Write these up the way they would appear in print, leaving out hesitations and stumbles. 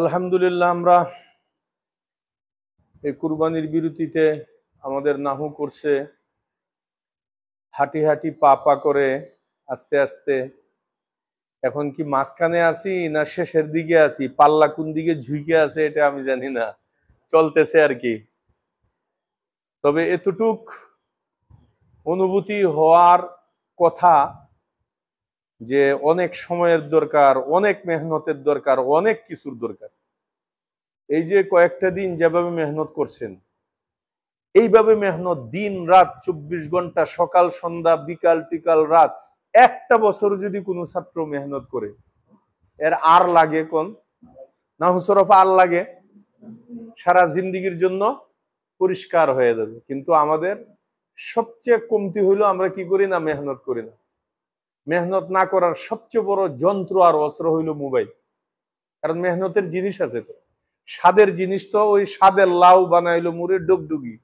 আলহামদুলিল্লাহ আমরা এই কুরবানির বিরতিতে আমাদের নাহু করছে হাঁটি হাঁটি পা পা করে আস্তে আস্তে। এখন কি মাঝখানে আছি না শেষের দিকে আছি, পাল্লা কোন দিকে ঝুঁকে আছে এটা আমি জানি না, চলতেছে আর কি। তবে এতটুক অনুভূতি হওয়ার কথা যে অনেক সময়ের দরকার, অনেক মেহনতের দরকার, অনেক কিছুর দরকার। এই যে কয়েকটা দিন যেভাবে মেহনত করছেন, এইভাবে মেহনত দিন রাত 24 ঘন্টা, সকাল সন্ধ্যা বিকাল টিকাল রাত, একটা বছর যদি কোনো ছাত্র মেহনত করে এর আর লাগে কোন নাহু সরফ আর লাগে সারা জিন্দিগির জন্য পরিষ্কার হয়ে যাবে। কিন্তু আমাদের সবচেয়ে কমতি হইলো আমরা কি করি না, মেহনত করি না। মেহনত না করার সবচেয়ে বড় যন্ত্র আর অস্ত্র হইল মোবাইল। কারণ মেহনতের জিনিস আছে, তো স্বাদের জিনিস তো ওই স্বাদের লাউ বানাইলো মুড়ে ডুগডুগি,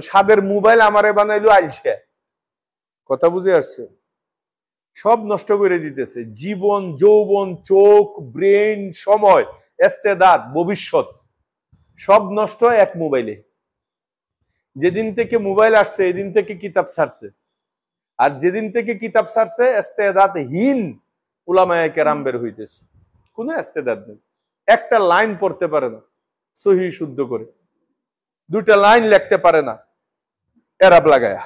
স্বাদের মোবাইল আমারে বানাইলো আইলছে। কথা বুঝে আসছে? সব নষ্ট করে দিতেছে, জীবন, যৌবন, চোখ, ব্রেন, সময়, ইস্তেদাদ, ভবিষ্যৎ সব নষ্ট এক মোবাইলে। যেদিন থেকে মোবাইল আসছে এদিন থেকে কিতাব ছাড়ছে, আর যেদিন থেকে কিতাব ছাড়ছে ইস্তেদাদহীন উলামায়ে কেরাম বের হইতেছে। কোনো ইস্তেদাদ নেই, একটা লাইন পড়তে পারে না সহি শুদ্ধ করে, দুটা লাইন লিখতে পারে না এরাব লাগায়া।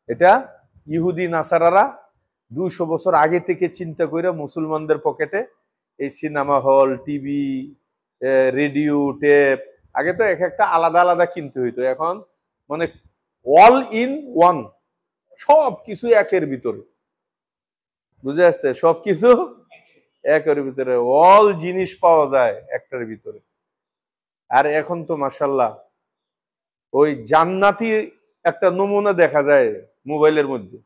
এটা ইহুদি নাসারারা 200 বছর আগে থেকে চিন্তা করে মুসলমানদের পকেটে এই cinema hall, TV, radio, tape, আগে তো এক একটা আলাদা আলাদা কিনতে হইতো, এখন মানে অল ইন ওয়ান, সব কিছু একের ভিতরে। বুঝে আসছে? সবকিছু একের ভিতরে, অল জিনিস পাওয়া যায় একটার ভিতরে। আর এখন তো মাশাআল্লাহ ওই জান্নাতি একটা নমুনা দেখা যায় মোবাইলের মধ্যে।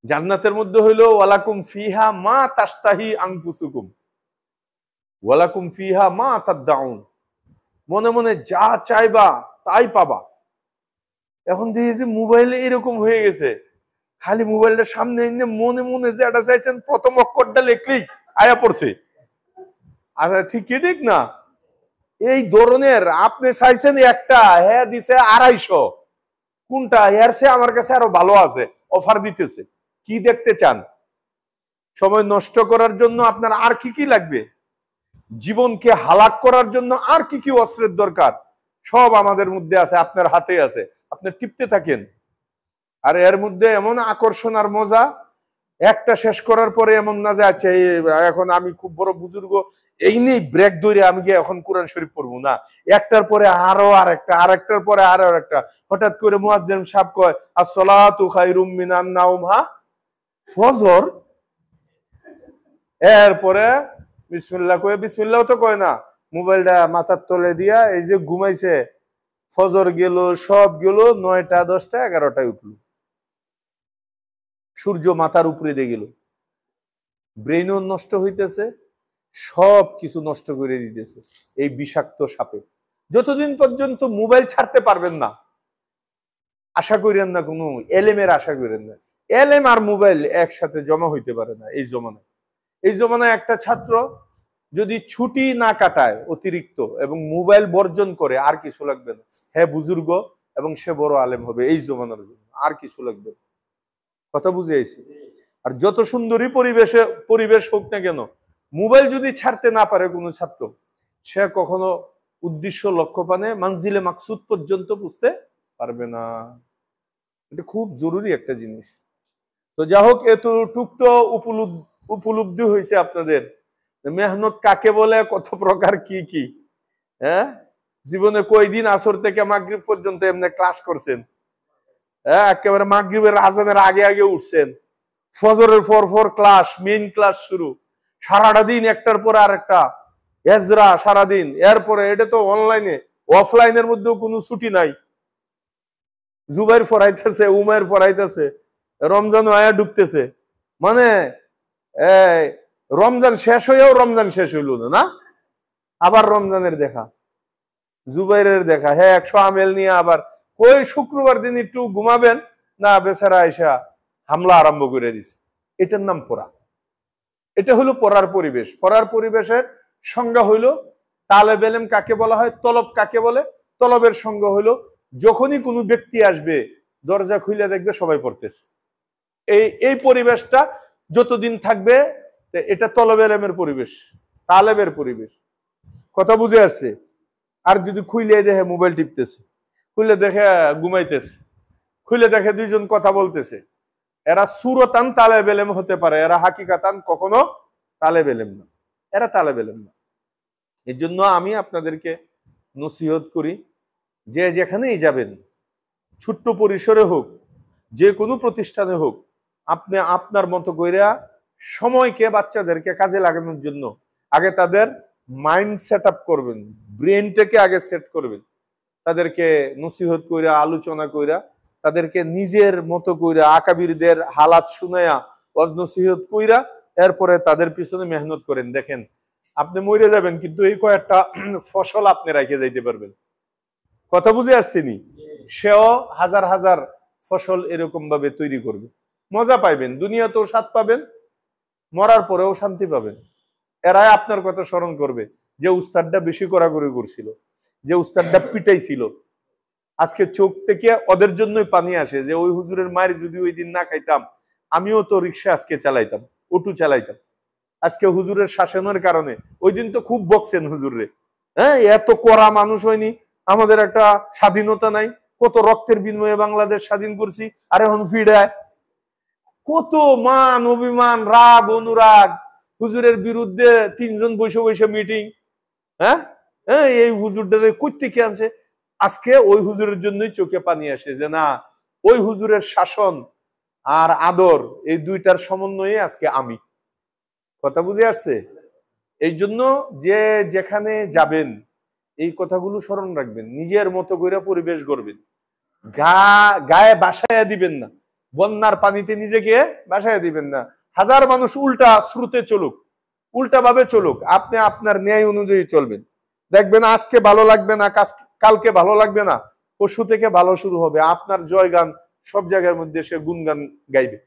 জান্নাতের মধ্যে হইলো ওয়ালাকুম ফিহা মা তাশতাহি আনফুসুকুম ওয়ালাকুম ফিহা মা তাদদাউন, মনে মনে যা চাইবা তাই পাবা। এখন দেখেছি মোবাইলে এরকম হয়ে গেছে, খালি মোবাইলটার সামনে এনে মনে মনে যেটা চাইছেন প্রথম অক্ষরটা লিখলেই আয়া পড়ছে। আচ্ছা ঠিক কি ঠিক না? এই ধরনের আপনি চাইছেন একটা, হ্যাঁ দিছে 250, কোনটা এর সে আমার কাছে আরো ভালো আছে, অফার দিতেছে। কি দেখতে চান? সময় নষ্ট করার জন্য আপনার আর কি কি লাগবে, জীবনকে হালাক করার জন্য আর কি কি অস্ত্রের দরকার, সব আমাদের মধ্যে আছে, আপনার হাতে আছে, আপনি টিপতে থাকেন। আর এর মধ্যে এমন আকর্ষণ আর মজা, একটা শেষ করার পরে এমন না যে আচ্ছা এখন আমি খুব বড় বুজুর্গ, এই নেই ব্রেক ধরে আমি গিয়ে এখন কোরআন শরীফ পড়বো না, একটার পরে আরো আরেকটা, আরেকটার পরে আরো একটা। হঠাৎ করে মুয়াজ্জিন সাহেব কয় আসসালাতু খায়রুম মিনান নাওম, ফজর, এরপরে বিসমিল্লাহ কয়ে, বিসমিল্লাহ তো কয় না, মোবাইলটা মাথার তলে দিয়া এই যে ঘুমাইছে, ফজর গেল, সব গেল, 9টা 10টা 11টায় উঠলো, সূর্য মাথার উপরে দিয়ে গেল, ব্রেনও নষ্ট হইতেছে, সব কিছু নষ্ট করে দিতেছে এই বিষাক্ত সাপে। যতদিন পর্যন্ত মোবাইল ছাড়তে পারবেন না, আশা করেন না কোনো এলেমের আশা করেন না। এলেম আর মোবাইল একসাথে জমা হইতে পারে না এই জমানায়। এই জমানায় একটা ছাত্র যদি ছুটি না কাটায় অতিরিক্ত এবং মোবাইল বর্জন করে, আর কিছু লাগবে না, হ্যাঁ বুজুর্গ এবং সে বড় আলেম হবে এই জমানার জন্য, আর কিছু লাগবে না। কথা বুঝে আইছি? আর যত সুন্দরী পরিবেশ হোক না কেন, মোবাইল যদি ছাড়তে না পারে কোনো ছাত্র, সে কখনো উদ্দেশ্য লক্ষ্যপানে মানজিলে মাকসুদ পর্যন্ত বুঝতে পারবে না। এটা খুব জরুরি একটা জিনিস। তো যা হোক, এতটুক তো উপলব্ধি হয়েছে আপনাদের মেহনত কাকে বলে, কত প্রকার, কি কি। হ্যাঁ, জীবনে কয়দিন আসর থেকে মাগরিব পর্যন্ত এমনি ক্লাস করছেন? হ্যাঁ, একেবারে মাগরিবের আজানের আগে আগে উঠছেন, ফজরের পর ক্লাস, মেইন ক্লাস শুরু, সারাটা দিন একটার পর আরেকটা, এজরা সারাদিন, এরপরে এটা তো অনলাইনে, অফলাইনের মধ্যেও কোনো ছুটি নাই। জুবাইর পড়াইতেছে, উমাইর পড়াইতেছে, রমজান আয়া ঢুকতেছে, মানে রমজান শেষ হয়েও রমজান শেষ হইল না, আবার রমজানের দেখা, জুবাইরের দেখা, হ্যাঁ 100 আমেল নিয়ে আবার কই শুক্রবার দিন একটু ঘুমাবেন না, বেচারা আইসা হামলা আরম্ভ করে দিছে। এটার নাম পড়া। এটা হলো পড়ার পরিবেশ। পড়ার পরিবেশের সংজ্ঞা হইল তালেব ইলম কাকে বলা হয়, তলব কাকে বলে। তলবের সংজ্ঞা হইল যখনই কোনো ব্যক্তি আসবে দরজা খুলে দেখবে সবাই পড়তেছে। এই পরিবেশটা যতদিন থাকবে এটা তলব ইলমের পরিবেশ, তালেবের পরিবেশ। কথা বুঝে আসছে? আর যদি খুলে দেখে মোবাইল টিপতেছে, খুলে দেখে ঘুমাইতেছে, খুলে দেখে দুইজন কথা বলতেছে, এরা সুরতান তালেব ইলম হতে পারে, এরা হাকিকাতান কখনো তালেব ইলম না, এরা তালেব ইলম না। এর জন্য আমি আপনাদেরকে নসিহত করি যে যেখানেই যাবেন, ছোট্ট পরিসরে হোক, যে কোনো প্রতিষ্ঠানে হোক, আপনি আপনার মতো কইরা সময়কে বাচ্চাদেরকে কাজে লাগানোর জন্য আগে তাদের মাইন্ড সেট আপ করবেন, ব্রেনটাকে আগে সেট করবেন, তাদেরকে নসিহত কইরা, আলোচনা কইরা, তাদেরকে নিজের মতো কইরা আকাবিরদের হালাত শুনায়া ওয়াজ নসিহত কইরা এরপরে তাদের পিছনে মেহনত করেন। দেখেন আপনি মরে যাবেন কিন্তু এই কয়েকটা ফসল আপনি রেখে যাইতে পারবেন। কথা বুঝে আসছেনি? সেও হাজার হাজার ফসল এরকম ভাবে তৈরি করবে, মজা পাইবেন, দুনিয়াতেও স্বাদ পাবেন, মরার পরেও শান্তি পাবেন। এরাই আপনার কথা স্মরণ করবে যে উস্তাদটা বেশি কড়াকড়ি করছিল, যে উস্তাদটা পিটাইছিল। আজকে চোখ থেকে ওদের জন্যই পানি আসে যে ওই হুজুরের মায়ের যদি ওই দিন না খাইতাম, আমিও তো রিক্সা আজকে চালাইতাম, অটো চালাইতাম। আজকে হুজুরের শাসনের কারণে, ওই দিন তো খুব বকছেন হুজুরে, হ্যাঁ, এত কড়া মানুষ হয়নি, আমাদের একটা স্বাধীনতা নাই, কত রক্তের বিনিময়ে বাংলাদেশ স্বাধীন করছি, আর এখন ফিডায় কত মান অভিমান, রাগ অনুরাগ, হুজুরের বিরুদ্ধে 3 জন বসে বসে মিটিং। হ্যাঁ, এই হুজুরটারে কই থেকে আনছে? আজকে ওই হুজুরের জন্যই চোখে পানি আসে যে না, ওই হুজুরের শাসন আর আদর এই দুইটার সমন্বয়ে আজকে আমি। কথা বুঝে আসছে? এই জন্য যে যেখানে যাবেন এই কথাগুলো স্মরণ রাখবেন, নিজের মতো করে পরিবেশ গড়বেন, গায়ে বাসায় দিবেন না, বন্যার পানিতে নিজেকে বাসায় দিবেন না। হাজার মানুষ উল্টা স্রোতে চলুক, উল্টা ভাবে চলুক, আপনি আপনার ন্যায় অনুযায়ী চলবেন। দেখবেন আজকে ভালো লাগবে না, কালকে ভালো লাগবে না, পরশু থেকে ভালো শুরু হবে। আপনার জয় গান সব জায়গার মধ্যে সে গুনগান গাইবে।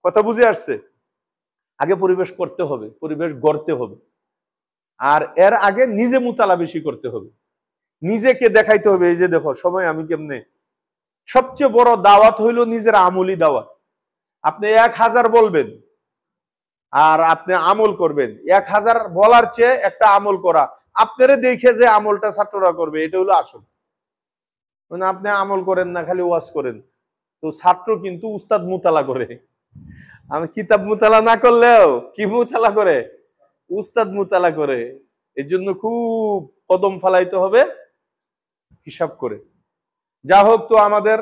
কথা বুঝে আসছে? আগে পরিবেশ করতে হবে, পরিবেশ গড়তে হবে, আর এর আগে নিজে মুতালা বেশি করতে হবে, নিজেকে দেখাইতে হবে এই যে দেখো সময় আমি কেমনে। সবচেয়ে বড় দাওয়াত হইল নিজের আমলি দাওয়াত। আপনি 1000 বলবেন আর আপনি আমল করবেন, 1000 বলার চেয়ে একটা আমল করা, আপনারে দেখে যে আমলটা ছাত্ররা করবে, এটা হলো আসল। মানে আপনি আমল করেন না, খালি ওয়াজ করেন, তো ছাত্র কিন্তু উস্তাদ মুতালা করে। আমি কিতাব মুতালা না করলেও কি মুতালা করে? উস্তাদ মুতালা করে। এর জন্য খুব কদম ফালাইতে হবে হিসাব করে। যা হোক, তো আমাদের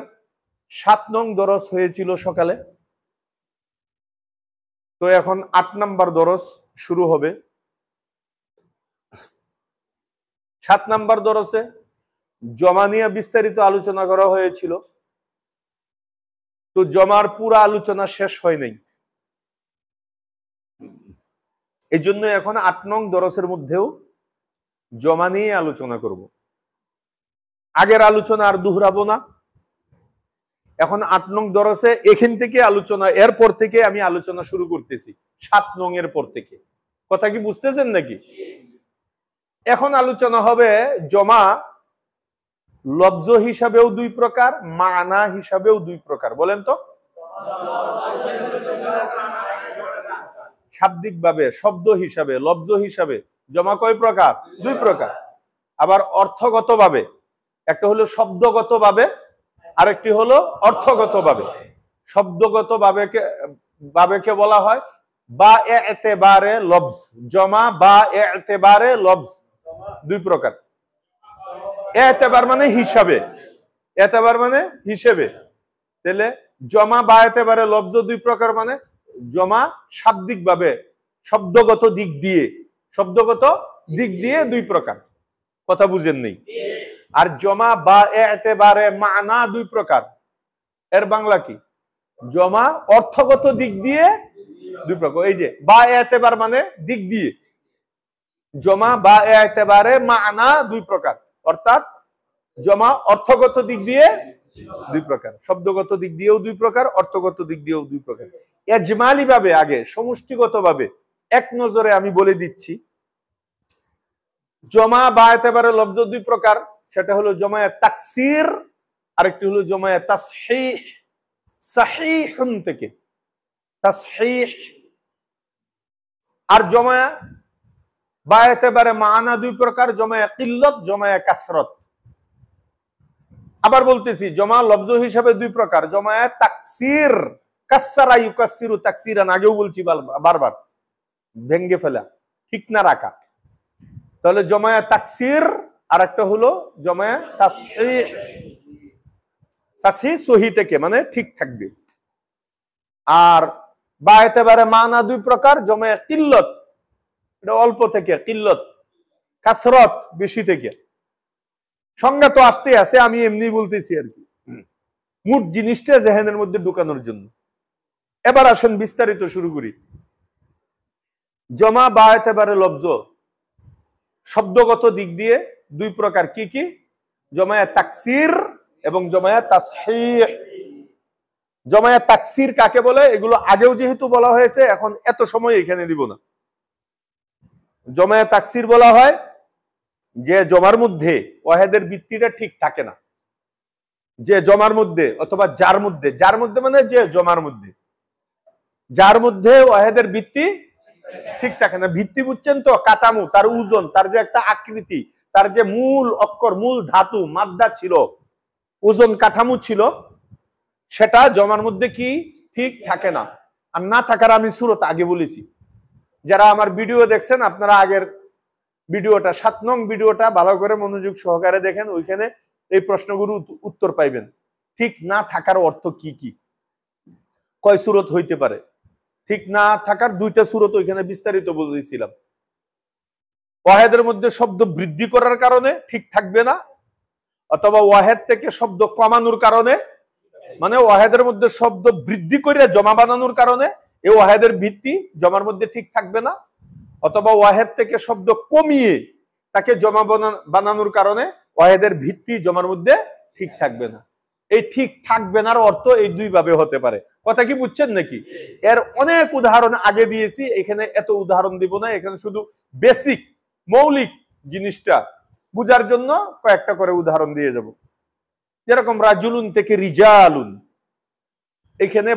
7 নং দরস হয়েছিল সকালে, তো এখন 8 নাম্বার দরস শুরু হবে। 7 নাম্বার দরসে জমা নিয়ে বিস্তারিত আলোচনা করা হয়েছিল, তো জমার পুরো আলোচনা শেষ হয় নাই। এই জন্য এখন 8 নং দরসের মধ্যেও জমা নিয়ে আলোচনা করব। আগের আলোচনা আর দুহরাবো না। এখন 8 নং দরসে এখান থেকে আলোচনা, এরপর থেকে আমি আলোচনা শুরু করতেছি 7 নং এর পর থেকে। কথা কি বুঝতেছেন নাকি? এখন আলোচনা হবে জমা লফজ হিসাবেও 2 প্রকার, মানা হিসাবেও 2 প্রকার। বলেন তো, শাব্দিক ভাবে, শব্দ হিসাবে, লফজ হিসাবে জমা কয় প্রকার? 2 প্রকার। আবার অর্থগত ভাবে, একটা হলো শব্দগত ভাবে, আরেকটি হলো অর্থগত ভাবে। শব্দগত ভাবেকে বলা হয় বা এতেবারে লফজ। জমা বা এতেবারে লফজ 2 প্রকার। এতেবার মানে হিসাবে, এতেবার মানে হিসেবে। তাহলে জমা বা এতেবারে লফজ 2 প্রকার, মানে জমা শাব্দিক ভাবে, শব্দগত দিক দিয়ে, শব্দগত দিক দিয়ে 2 প্রকার। কথা বুঝেন নেই? আর জমা বা এতেবারে মানা 2 প্রকার। এর বাংলা কি? জমা অর্থগত দিক দিয়ে 2 প্রকার। এই যে বা এতেবার মানে দিক দিয়ে, জমা বা এতেবারে মানা 2 প্রকার, অর্থাৎ জমা অর্থগত দিক দিয়ে 2 প্রকার, শব্দগত দিক দিয়েও 2 প্রকার, অর্থগত দিক দিয়েও 2 প্রকার। এজমালি ভাবে আগে সমষ্টিগত ভাবে এক নজরে আমি বলে দিচ্ছি, জমা বা এতেবারে লফজ দুই প্রকার, সেটা হলো জমায়ে তাকসির, আরেকটি হলো জমায়ে তাসহিহ। সাহিহুন থেকে তাসহিহ। আর জমায়ে বা এতেবারে মানা দুই প্রকার, জমায়ে কিল্লত, জমায়ে কাসরত। আবার বলতেছি, জমা লফজ হিসাবে দুই প্রকার, জমায়ে তাকসির, কাসসারা ইউকাসসিরু তাকসিরান, আগেও বলছি বারবার, ভেঙ্গে ফেলা, ঠিক না রাখা। তাহলে জমায়ে তাকসির, আর একটা হলো জমায়ে তাসহিহ। তাসহিহ সহি থেকে, মানে ঠিক থাকবে। আর বা এতেবারে মানা দুই প্রকার, জমায়ে কিল্লত, এটা অল্প থেকে, কিল্লত, কাসরত বেশি থেকে। সংজ্ঞা তো আসতে আছে, আমি এমনি বলতেছি আর কি, মোট জিনিসটা জেহেনের মধ্যে ঢুকানোর জন্য। এবার আসেন বিস্তারিত শুরু করি। জমা বা এতেবারে লফজ শব্দগত দিক দিয়ে দুই প্রকার, কি কি? জমায়ে তাকসির এবং জমায়ে তাসহিহ। জমায়ে তাকসির কাকে বলে এগুলো আগেও যেহেতু বলা হয়েছে, এখন এত সময় এখানে দিব না। জমায়ে তাকসির বলা হয় যে জমার মধ্যে ওয়াহেদের ভিত্তিটা ঠিক থাকে না, যে জমার মধ্যে অথবা যার মধ্যে, যার মধ্যে মানে যে জমার মধ্যে, যার মধ্যে ওয়াহেদের ভিত্তি ঠিক থাকে না। ভিত্তি বুঝছেন তো? কাঠামো, তার ওজন, তার যে একটা আকৃতি, তার যে মূল অক্ষর, মূল ধাতু, মাদ্দা ছিল, ওজন কাঠামো ছিল, সেটা জমার মধ্যে কি ঠিক থাকে না। আর না থাকার আমি সূরত আগে বলেছি। যারা আমার ভিডিও দেখছেন, আপনারা আগের ভিডিওটা 7 নং ভিডিওটা ভালো করে মনোযোগ সহকারে দেখেন, ওইখানে এই প্রশ্নগুলো উত্তর পাইবেন। ঠিক না থাকার অর্থ কি কি, কয় সূরত হইতে পারে। ঠিক না থাকার দুইটা সূরত ওইখানে বিস্তারিত বলেছিলাম। ওয়াহেদের মধ্যে শব্দ বৃদ্ধি করার কারণে ঠিক থাকবে না, অথবা ওয়াহেদ থেকে শব্দ কমানোর কারণে, মানে ওয়াহেদের মধ্যে শব্দ বৃদ্ধি করে জমা বানানোর কারণে এই ওয়াহেদের ভিত্তি জমার মধ্যে ঠিক থাকবে না, অথবা ওয়াহেদ থেকে শব্দ কমিয়ে তাকে জমা বানানোর কারণে ওয়াহেদের ভিত্তি জমার মধ্যে ঠিক থাকবে না। এই ঠিক থাকবে না অর্থ এই দুই ভাবে হতে পারে। কথা কি বুঝছেন নাকি? এর অনেক উদাহরণ আগে দিয়েছি, এখানে এত উদাহরণ দিব না। এখানে শুধু বেসিক মৌলিক জিনিসটা বুঝার জন্য কয়েকটা করে উদাহরণ দিয়ে যাব। যেরকম রাজুলুন থেকে রিজালুন, এখানে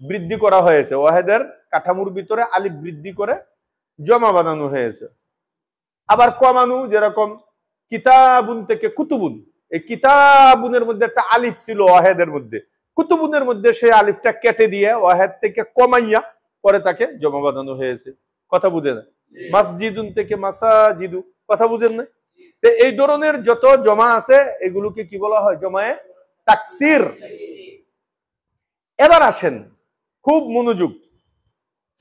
বৃদ্ধি করা হয়েছে, ওয়াহেদের কাঠামোর ভিতরে আলিফ বৃদ্ধি করে জমা বানানো হয়েছে। আবার কমানো, যেরকম কিতাবুন থেকে কুতুবুন, এই কিতাবুনের মধ্যে একটা আলিফ ছিল ওয়াহেদের মধ্যে, কুতুবুনের মধ্যে সেই আলিফটা কেটে দিয়ে ওয়াহেদ থেকে কমাইয়া পরে তাকে জমা বানানো হয়েছে। কথা বুঝেন না? মসজিদুন থেকে মাসাজিদু, কথা বুঝেন না? এই ধরনের যত জমা আছে এগুলোকে কি বলা হয়? জমায়ে তাকসির। এবার আসেন, খুব মনোযোগ,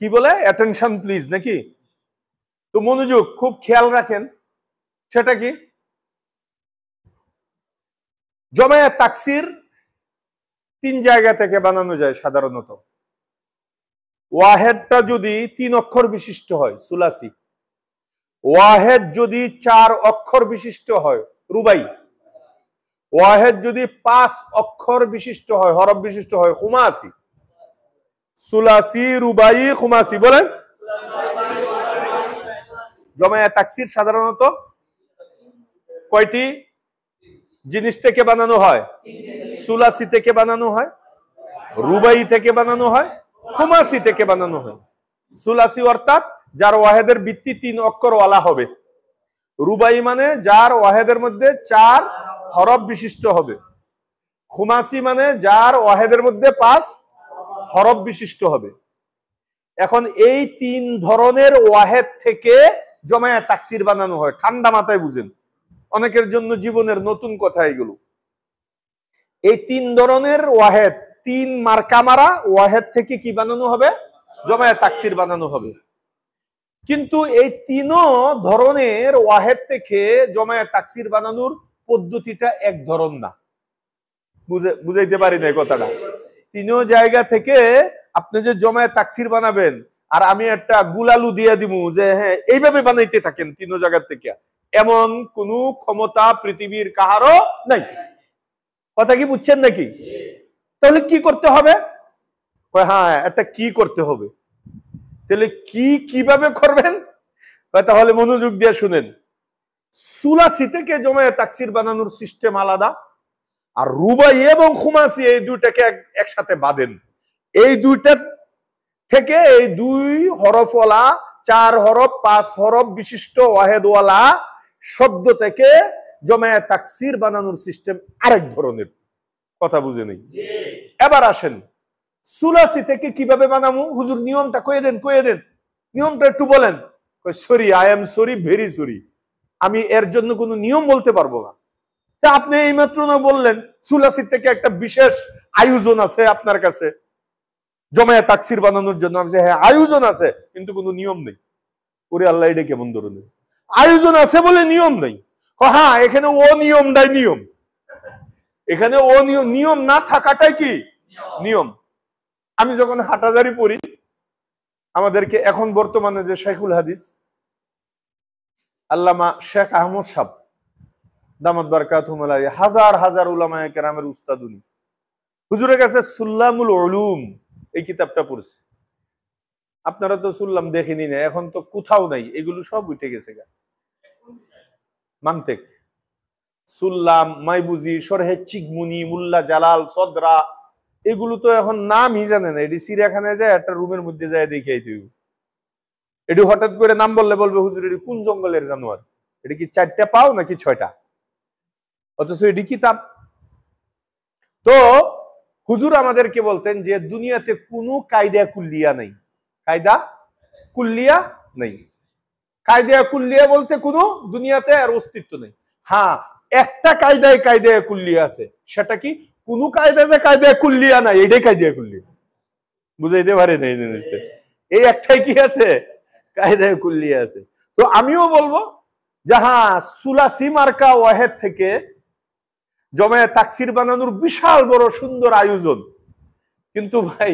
কি বলে অ্যাটেনশন প্লিজ, নাকি? তো মনোযোগ, খুব খেয়াল রাখেন। সেটা কি? জমায়ে তাকসির 3 জায়গা থেকে বানানো যায় সাধারণত। ওয়াহেদটা যদি 3 অক্ষর বিশিষ্ট হয়, সুলাসি। ওয়াহেদ যদি 4 অক্ষর বিশিষ্ট হয়, রুবাই। ওয়াহেদ যদি 5 অক্ষর বিশিষ্ট হয়, হরফ বিশিষ্ট হয়, খুমাসি। সুলাসি, রুবাই, খুমাসি, বলেন। জমায়ে তাকসির সাধারণত কয়টি জিনিস থেকে বানানো হয়? সুলাসি থেকে বানানো হয়, রুবাই থেকে বানানো হয়, খুমাসি থেকে বানানো হয়। সুলাসি অর্থাৎ যার ওয়াহেদের ভিত্তি 3 অক্ষর ওয়ালা হবে। রুবাই মানে যার ওয়াহেদের মধ্যে 4 হরফ বিশিষ্ট হবে। খুমাসি মানে যার ওয়াহেদের মধ্যে 5 হরফ বিশিষ্ট হবে। এখন এই 3 ধরনের ওয়াহেদ থেকে জমায়ে তাকসির বানানো হয়। ঠান্ডা মাথায় বুঝেন, অনেকের জন্য জীবনের নতুন কথা এগুলো। এই 3 ধরনের ওয়াহেদ, 3 মার্কা মারা ওয়াহেদ থেকে কি বানানো হবে? জমায়ে তাকসির বানানো হবে। কিন্তু এই 3 ধরনের ওয়াহেদ থেকে জমায়ে তাকসির বানানোর পদ্ধতিটা এক ধরন না। বুঝাইতে পারি না কথাটা? 3 জায়গা থেকে আপনি যে জমায়ে তাকসির বানাবেন, আর আমি একটা গুলালু দিয়ে দিব যে হ্যাঁ এইভাবে বানাইতে থাকেন 3 জায়গা থেকে, এমন কোন ক্ষমতা পৃথিবীর কাহারও নাই। কথা কি বুঝছেন নাকি? তাহলে কি করতে হবে? হ্যাঁ, একটা কি করতে হবে। তাহলে কিভাবে করবেন? তাহলে মনোযোগ দিয়ে শুনেন। সুলাসি থেকে জমায়ে তাকসির বানানোর সিস্টেম আলাদা, আর রুবাই এবং খুমাসি এই দুইটাকে একসাথে বাঁধেন। এই দুইটার থেকে এই 2 হরফওয়ালা 4 হরফ 5 হরফ বিশিষ্ট ওয়াহেদওয়ালা শব্দ থেকে জমায়ে তাকসির বানানোর সিস্টেম আরেক ধরনের। কথা বুঝে নেই? এবার আসেন সুলাসি থেকে কিভাবে বানাবো? হুজুর নিয়মটা কয়ে দেন, নিয়মটা একটু বলেন। Sorry, I am sorry, very sorry, আমি এর জন্য কোনো নিয়ম বলতে পারবো না। তা আপনি এইমাত্র না বললেন সুলাসি থেকে একটা বিশেষ আয়োজন আছে আপনার কাছে জমায়ে তাকসির বানানোর জন্য। আমি হ্যাঁ আয়োজন আছে, কিন্তু কোনো নিয়ম নেই। ওরে আল্লাহ, এটা কেমন ধরনের আয়োজন আছে বলে নিয়ম নেই? হ্যাঁ, এখানে ও নিয়মটাই নিয়ম, এখানে ও নিয়ম না থাকাটাই কি নিয়ম। আমি যখন হাটাজারি পড়ি, আমাদেরকে এখন বর্তমানে যে শেখুল হাদিস আল্লামা শেখ আহমদ সাহেব দামাত বারাকাতুহুম আলাইহি, হাজার হাজার উলামায়ে কেরামের উস্তাদ উনি। হুজুরের কাছে সুল্লামুল উলুম এই কিতাবটা পড়ছি। আপনারা তো সুল্লাম দেখেনি না, এখন তো কোথাও নাই, এগুলো সব উঠে গেছে। মানতেক, সুল্লাম, মাইবুজি, শরহে চিকমুনি, মুল্লা জালাল, সদরা, এগুলো তো এখন নামই জানে না। এটি চিড়িয়াখানায় যায় একটা রুমের মধ্যে যায় দেখে আইতে হইব। এটি হঠাৎ করে নাম বললে বলবে হুজুর এটি কোন জঙ্গলের জানোয়ার, এটি কি 4টা পাও নাকি 6টা, অথচ এটি কিতাব। তো হুজুর আমাদেরকে বলতেন যে দুনিয়াতে কোনো কায়দা কুল্লিয়া নেই, কায়দা কুল্লিয়া নেই। কায়দা কুল্লিয়া বলতে কোনো দুনিয়াতে আর অস্তিত্ব নেই। হ্যাঁ, একটা কায়দায় কুল্লিয়া আছে, সেটা কি? কোন কায়দা যে কায়দা কুল্লিয়া নাই, এটাই কায়দা কুল্লিয়া। বুঝাইতে পারেন এই জিনিসটা? এই একটাই কি আছে? কায়দায় কুল্লিয়া আছে। তো আমিও বলবো যে হ্যাঁ, সুলাসি মার্কা ওয়াহেদ থেকে জমায়ে তাকসির বানানোর বিশাল বড় সুন্দর আয়োজন। কিন্তু ভাই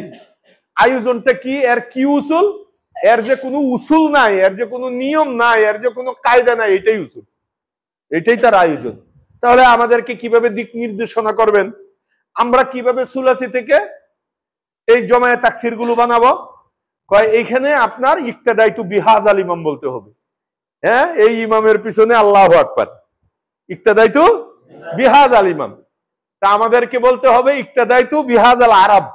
আয়োজনটা কি? এর কি উসুল? এর যে কোনো উসুল নাই, এর যে কোনো নিয়ম নাই, এর যে কোনো কায়দা নাই, এটাই উসুল, এটাই তার আয়োজন। তাহলে আমাদেরকে কিভাবে দিক নির্দেশনা করবেন? আমরা কিভাবে সুলাসি থেকে এই জমায়ে তাকসির গুলো বানাবো? কয় এইখানে আপনার ইক্তেদাইতু বিহাজাল ইমাম বলতে হবে। হ্যাঁ, এই ইমামের পিছনে আল্লাহু আকবার, ইক্তেদাইতু বিহাজাল ইমাম। তা আমাদেরকে বলতে হবে ইক্তেদাইতু বিহাজাল আরব,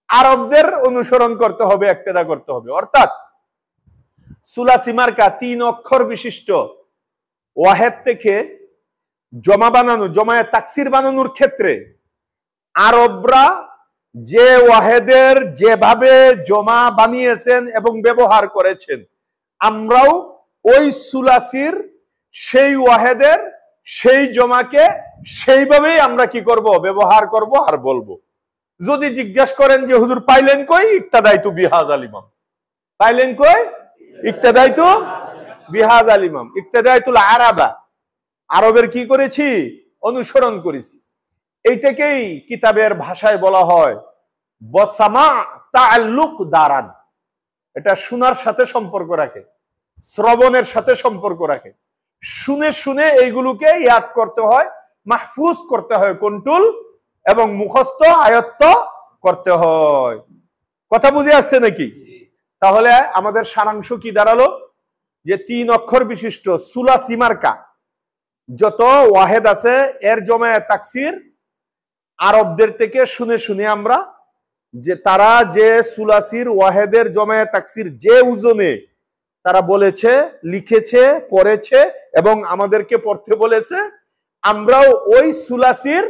আরবদের অনুসরণ করতে হবে, ইক্তেদা করতে হবে। অর্থাৎ সুলাসি মার্কা 3 অক্ষর বিশিষ্ট ওয়াহেদ থেকে জমায়ে তাকসির বানানোর ক্ষেত্রে আরবরা যে ওয়াহেদের যেভাবে জমা বানিয়েছেন এবং ব্যবহার করেছেন, আমরাও ওই সুলাসির সেই ওয়াহেদের সেই জমাকে সেইভাবেই আমরা কি করব? ব্যবহার করব আর বলবো। যদি জিজ্ঞাসা করেন যে হুজুর পাইলেন কই? ইক্তাদাইতু বিহাজাল ইমাম। পাইলেন কই? ইক্তাদাইতু বিহাজাল ইমাম। ইক্তাদাইতুল আরাবা, আরবের কি করেছি? অনুসরণ করেছি। এইটাকেই কিতাবের ভাষায় বলা হয় বসামা তাআল্লুক দারান। এটা শোনার সাথে সম্পর্ক রাখে, শ্রবণের সাথে সম্পর্ক রাখে। শুনে শুনে এইগুলোকে ইয়াদ করতে হয়, মাহফুজ করতে হয়, কন্ট্রোল এবং মুখস্থ আয়ত্ত করতে হয়। কথা বুঝে আসছে নাকি? তাহলে আমাদের সারাংশ কি দাঁড়ালো? যে 3 অক্ষর বিশিষ্ট সুলাসি মার্কা যত ওয়াহেদ আছে, এর জমায়ে তাকসির আরবদের থেকে শুনে শুনে আমরা যে তারা যে সুলাসির ওয়াহেদের জমায়ে তাকসির যে ওজনে তারা বলেছে, লিখেছে, পড়েছে এবং আমাদেরকে পড়তে বলেছে, আমরাও ওই সুলাসির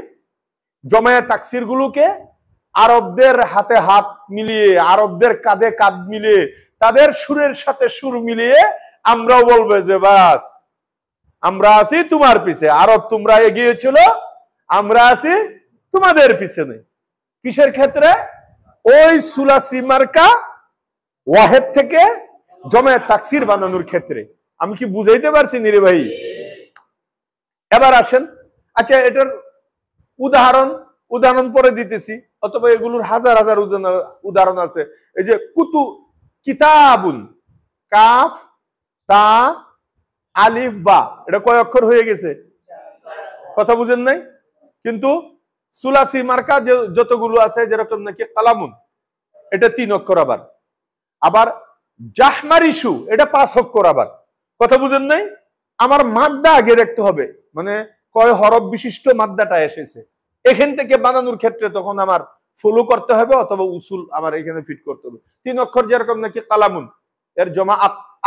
জমায়ে তাকসির গুলোকে আরবদের হাতে হাত মিলিয়ে, আরবদের কাঁধে কাঁধ মিলিয়ে, তাদের সুরের সাথে সুর মিলিয়ে আমরাও বলবো যে বাস আমরা আছি তোমার পিছে, আরব তোমরা এগিয়ে চলো, আমরা আছি তোমাদের পিছনে। কিসের ক্ষেত্রে? ওই সুলাসি মার্কা ওয়াহেদ থেকে জমায়ে তাকসির বানানোর ক্ষেত্রে। আমি কি বুঝাইতে পারছি নি ভাই? এবার আসেন, আচ্ছা এটার উদাহরণ পরে দিতেছি, অথবা এগুলোর হাজার হাজার উদাহরণ আছে। এই যে কিতাবুন, কাফ তা আলিফ বা, এটা কয় অক্ষর হয়ে গেছে? কথা বুঝেন নাই? কিন্তু সুলাসি মার্কা যতগুলো আছে, যেরকম নাকি কালামুন, এটা 3 অক্ষর। আবার জাহমারিসু এটা 5 অক্ষর। আবার কথা বুঝেন নাই? আমার মাদ্দা আগে দেখতে হবে, মানে কয় হরফ বিশিষ্ট মাদ্দাটা এসেছে এখান থেকে বানানোর ক্ষেত্রে, তখন আমার ফলো করতে হবে অথবা উসুল আমার এখানে ফিট করতে হবে। 3 অক্ষর যেরকম নাকি কালামুন, এর জমা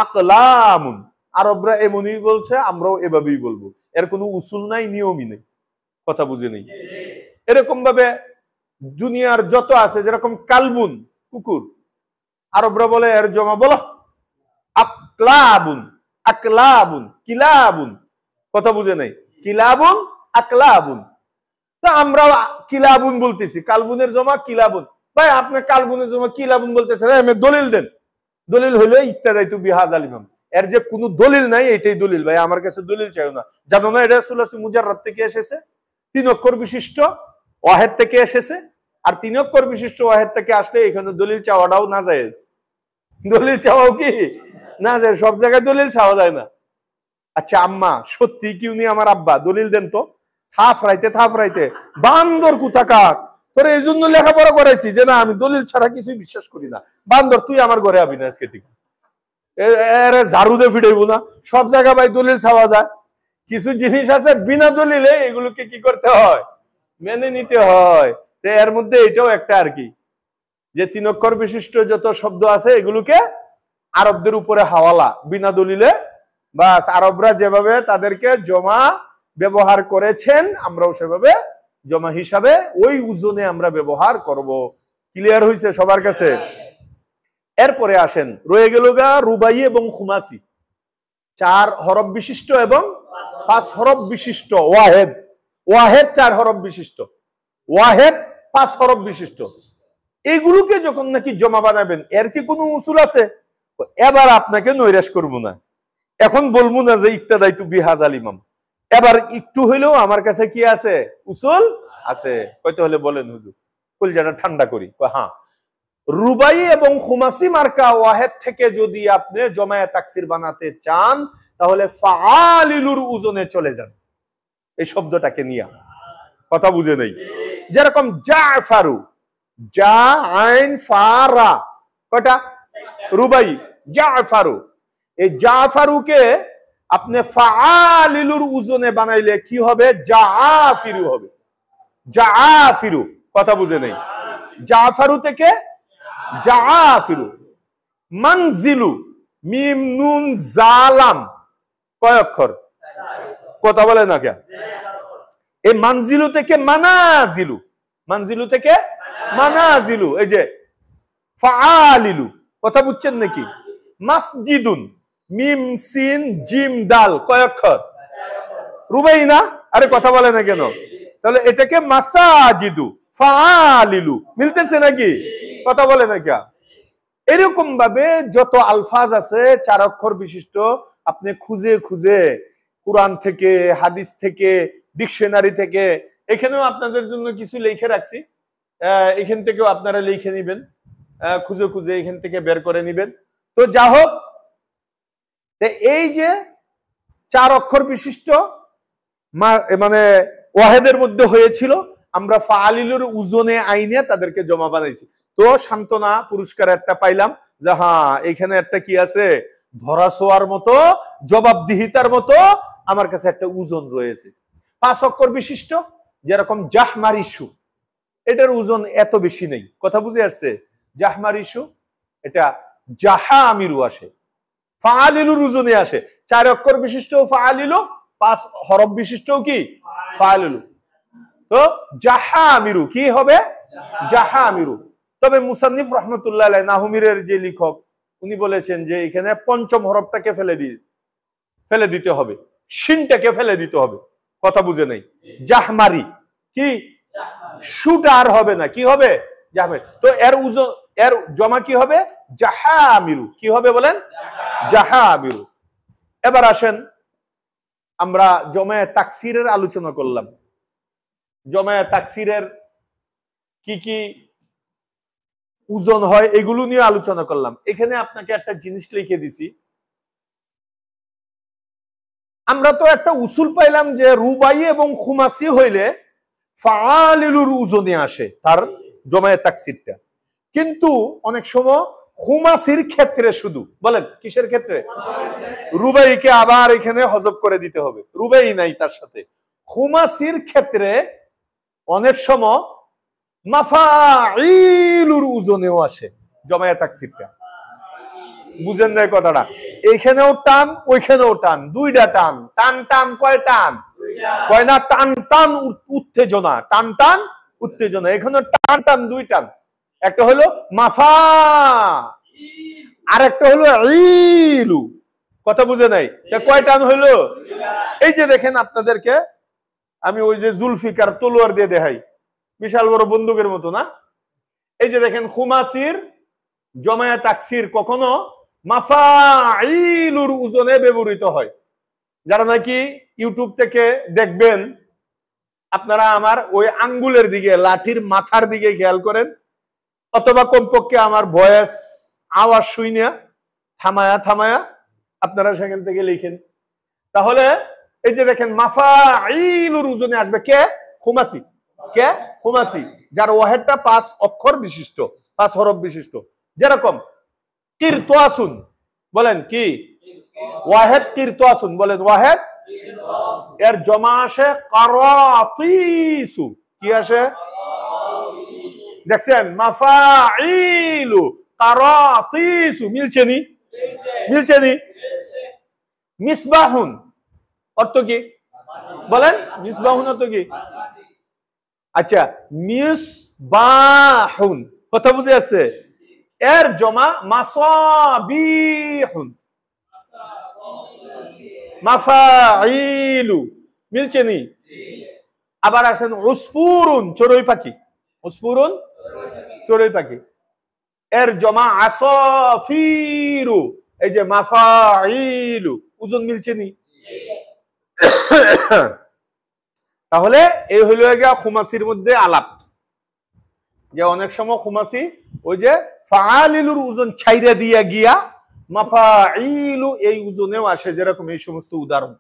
আকলামুন। আরবরা এমনই বলছে, আমরাও এভাবেই বলবো, এর কোনো উসুল নাই, নিয়মই নেই। কথা বুঝে নেই? এরকম ভাবে দুনিয়ার যত আছে, যেরকম কালবুন কুকুর, আরবরা বলে এর জমা বলো আকলাবুন, আকলাবুন, কিলাবুন। কথা বুঝে নাই? কিলাবুন, আকলাবুন। তা আমরা কিলাবুন বলতেছি, কালবুনের জমা কিলাবুন। ভাই আপনি কালবুনের জমা কিলাবুন বলতেছেন, আমি দলিল দেন। দলিল হইলো ইত্তাদাইতু বিহাযাল ইমাম, এর যে কোনো দলিল নাই, এটাই দলিল। ভাই আমার কাছে দলিল চাইও না, জানো না এটা সুলাসি মুজাররাদ থেকে এসেছে, 3 অক্ষর বিশিষ্ট ওয়াহেদ থেকে এসেছে। আর 3 অক্ষর বিশিষ্ট ওয়াহেদ থেকে আসলে এখানে দলিল চাওয়াটাও না জায়েজ। দলিল চাওয়াও কি না যায়? সব জায়গায় দলিল চাওয়া যায় না। আচ্ছা আম্মা সত্যি কি উনি আমার আব্বা? দলিল দেন তো। থাফরাইতে বান্দর কুতাকার, তোর এই জন্য লেখাপড়া করাইছি যে না আমি দলিল ছাড়া কিছুই বিশ্বাস করি না। বান্দর তুই আমার ঘরে আবি না আজকে থেকে, ঝাড়ু দিয়ে ফিটাইবো না। সব জায়গায় ভাই দলিল চাওয়া যায়, কিছু জিনিস আছে বিনা দলিলে এগুলোকে কি করতে হয়? মেনে নিতে হয়। এর মধ্যে এটাও একটা আর কি, যে 3 অক্ষর বিশিষ্ট যত শব্দ আছে এগুলোকে আরবদের উপরে হাওয়ালা, বিনা দলিলে। বাস আরবরা যেভাবে তাদেরকে জমা ব্যবহার করেছেন, আমরাও সেভাবে জমা হিসাবে ওই ওজনে আমরা ব্যবহার করব। ক্লিয়ার হয়েছে সবার কাছে? এরপরে আসেন, রয়ে গেল গা রুবাই এবং খুমাসি, 4 হরফ বিশিষ্ট এবং 5 হরফ বিশিষ্ট ওয়াহেদ। ওয়াহেদ 4 হরফ বিশিষ্ট, ওয়াহেদ 5 হরফ বিশিষ্ট। এগুলোকে যখন নাকি জমা বানাবেন, এর কি কোনো উসুল আছে? এবার আপনাকে নৈরাশ করবো না, এখন বলবো না যে ইক্তাদাইতু বিহাযাল ইমাম। এবার একটু হইলেও আমার কাছে কি আছে? উসুল আছে। কইতে হলে বলেন হুজুর, কলজাটা ঠান্ডা করি। হ্যাঁ, রুবাই এবং খুমাসি মার্কা ওয়াহেদ থেকে যদি আপনি জমায়ে তাকসির বানাতে চান, তাহলে ফাআলিলুর ওজনে চলে যান এই শব্দটাকে নিয়ে। কথা বুঝে নেই? যেরকম জাফারু, জা আইন ফারা, কয়টা? রুবাই। জাফারু, এই জাফারুকে আপনি ফাআলিলুর ওজনে বানাইলে কি হবে? জাফিরু হবে। জাফিরু। কথা বুঝে নেই? জাফারু থেকে জাফিরু। মানজিলু, মিম নুন জালাম, কয় অক্ষর? কথা বলে না কে? এই মানজিলু থেকে মানাজিলু, মানজিলু থেকে মানাজিলু, এই যে ফাআলিলু। কথা বুঝছেন নাকি? মাসজিদুন, মিম সিন জিম দাল, কয় অক্ষর? রুবাই না? আরে কথা বলে না কেন? তাহলে এটাকে মাসাজিদু, ফাআলিলু, মিলতেছে নাকি? কথা বলে না কে? এরকম ভাবে যত আলফাজ আছে 4 অক্ষর বিশিষ্ট, আপনি খুঁজে খুঁজে কুরআন থেকে, হাদিস থেকে, ডিকশনারি থেকে, এখানেও আপনাদের জন্য কিছু লিখে রাখছি, এখান থেকেও আপনারা লিখে নিবেন, খুঁজে খুঁজে এখান থেকে বের করে নিবেন। তো যা হোক, এই যে 4 অক্ষর বিশিষ্ট মানে ওয়াহেদের মধ্যে হয়েছিল, আমরা ফাআলিলুর ওজনে আইনে তাদেরকে জমা বানাইছি। তো সান্ত্বনা পুরস্কার একটা পাইলাম যে হ্যাঁ এখানে একটা কি আছে, ধরা ছোঁয়ার মতো, জবাবদিহিতার মতো আমার কাছে একটা ওজন রয়েছে। 5 অক্ষর বিশিষ্ট, যেরকম জাহমারিসু, এটার ওজন এত বেশি নেই। কথা বুঝে আসছে? জাহমারিসু এটা জাহামিরু আসে, ফাআলিলুর ওজনে আসে। 4 অক্ষর বিশিষ্ট ফাআলিলু, 5 হরফ বিশিষ্ট কি ফাআলিলু। তো জাহামিরু কি হবে? জাহামিরু। তবে মুসান্নিফ রাহমাতুল্লাহ আলাইহি, নাহুমিরের যে লেখক, উনি বলেছেন যে এখানে 5ম হরফটাকে ফেলে দিতে হবে, শিনটাকে ফেলে দিতে হবে। কথা বুঝে নাই? জাহমারি কি শুটা আর হবে না, কি হবে? জাহমারি। তো এর ওজন, এর জমা কি হবে? জাহামিরু। কি হবে বলেন? জাহামিরু। এবার আসেন, আমরা জমায়ে তাকসিরের আলোচনা করলাম। জমায়ে তাকসিরের কি কি ওজন হয় এগুলো নিয়ে আলোচনা করলাম। এখানে আপনাকে একটা জিনিস লিখে দিছি। আমরা তো একটা উসুল পাইলাম যে রুবাই এবং খুমাসি হইলে ফাআলিলুর ওজনে আসে তার জমায়ে তাকসিরটা, কিন্তু অনেক সময় খুমাসির ক্ষেত্রে শুধু বলেন কিসের ক্ষেত্রে? রুবাইকে আবার এখানে হজব করে দিতে হবে, রুবাই নাই তার সাথে। খুমাসির ক্ষেত্রে অনেক সময় মাফাইলুর ওজনেও আসে জমায়ে তাকসিরটা। বুঝেন না কথাটা? এইখানেও টান ওইখানেও টান, দুইটা টান। টান টান কয় টান? কয় না টান টান উত্তেজনা, টান টান উত্তেজনা। এখানে টান টান দুই টান, একটা হলো মাফা আর একটা হলো ইলু। কথা বুঝে নাই? কয় টান হইলো? এই যে দেখেন আপনাদেরকে আমি ওই যে জুলফিকার তলোয়ার দিয়ে দেখাই, বিশাল বড় বন্দুকের মতো না? এই যে দেখেন খুমাসির জমায়ে তাকসির কখনো মাফাইলুর ওজনে ব্যবহৃত হয়। যারা নাকি ইউটিউব থেকে দেখবেন আপনারা আমার ওই আঙ্গুলের দিকে, লাঠির মাথার দিকে খেয়াল করেন, অথবা কমপক্ষে আমার ভয়েস আওয়াজ শুইনা থামায়া থামায়া আপনারা সেখান থেকে লিখেন, তাহলে এই যে দেখেন মাফাইলুর ওজনে আসবে কে? খুমাসি। কে? খুমাসি, যার ওয়াহেদটা 5 অক্ষর বিশিষ্ট, 5 হরফ বিশিষ্ট। যেরকম কিরতাসুন, বলেন কি? ওয়াহেদ কিরতাসুন, বলেন ওয়াহেদ। এর জমা আসে কারাতিসু। কি আসে? দেখছেন মাফাইলু কারাতিসু, মিলছে নি? মিলছে নি? মিসবাহুন অর্থ কি বলেন? মিসবাহুন অর্থ কি? আচ্ছা, মিসবাহুন কথা বুঝে আছে? এর জমা মাসাবিহুন। মাফাইলু মিলছে নি? আবার আসেন উসফুরুন, চড়ুই পাখি। উসফুরুন চড়ুই পাখি, এর জমা আসাফিরু। এই যে মাফাইলু, ওজন মিলছে নি? তাহলে এই হইল গিয়া খুমাসির মধ্যে আলাপ, যে অনেক সময় খুমাসি ওই যে ফাআলিলুর ওজন ছাইরা দিয়া গিয়া মাফাইলু এই ওজনেও আসে, যেরকম এই সমস্ত উদাহরণ।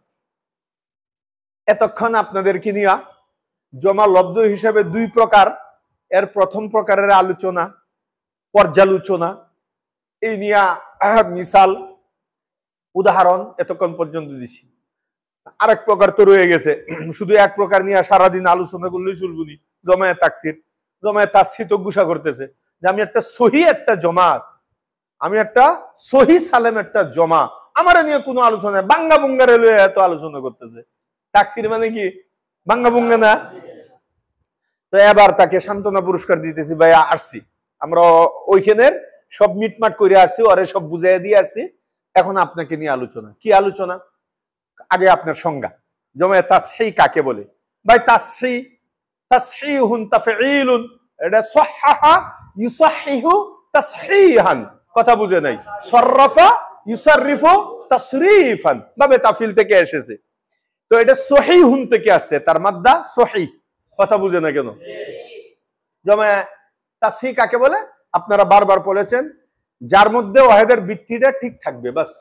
এতক্ষণ আপনাদেরকে নিয়া জমা লব্জ হিসাবে 2 প্রকার, এর প্রথম প্রকারের আলোচনা, পর্যালোচনা, এই নিয়া মিসাল উদাহরণ এতক্ষণ পর্যন্ত দিছি। আরেক প্রকার তো রয়ে গেছে, শুধু এক প্রকার নিয়ে সারাদিন আলোচনা করলেই চলবনি। জমায়ে তাকসির, জমায়ে তাসসি তো গুসা করতেছে যে আমি একটা সহি একটা জমাত, আমি একটা সহি সালেম একটা জমা, আমার নিয়ে কোনো আলোচনা, বাঙ্গা বুঙ্গারে লয়ে এত আলোচনা করতেছে। তাকসির মানে কি বাঙ্গা বুঙ্গা না? তো এবার তাকে সান্ত্বনা পুরস্কার দিতেছি, ভাই আসছি আমরা ওইখানের সব মিটমাট করে আসছি, ওরে সব বুঝাই দিয়ে আসছি, এখন আপনাকে নিয়ে আলোচনা। কি আলোচনা? আগে আপনার সংজ্ঞা, জমায়ে তাসহি কাকে বলে? ভাই তাসহি, তাসহিহুন তাফঈলুন, এটা সাহহাহা ইউসাহহিহু তাসহিহান, কথা বুঝে নাই? সাররাফা ইউসাররিফু তাসরিফান, ভাবে তাফিল থেকে এসেছে। তো এটা সহিহুন থেকে আসছে, তার মাদ্দা সহিহ, কথা বুঝে না কেন? জমায়ে তাসহি কাকে বলে? আপনারা বারবার বলেছেন যার মধ্যে ওয়াহেদের ভিত্তিটা ঠিক থাকবে, বাস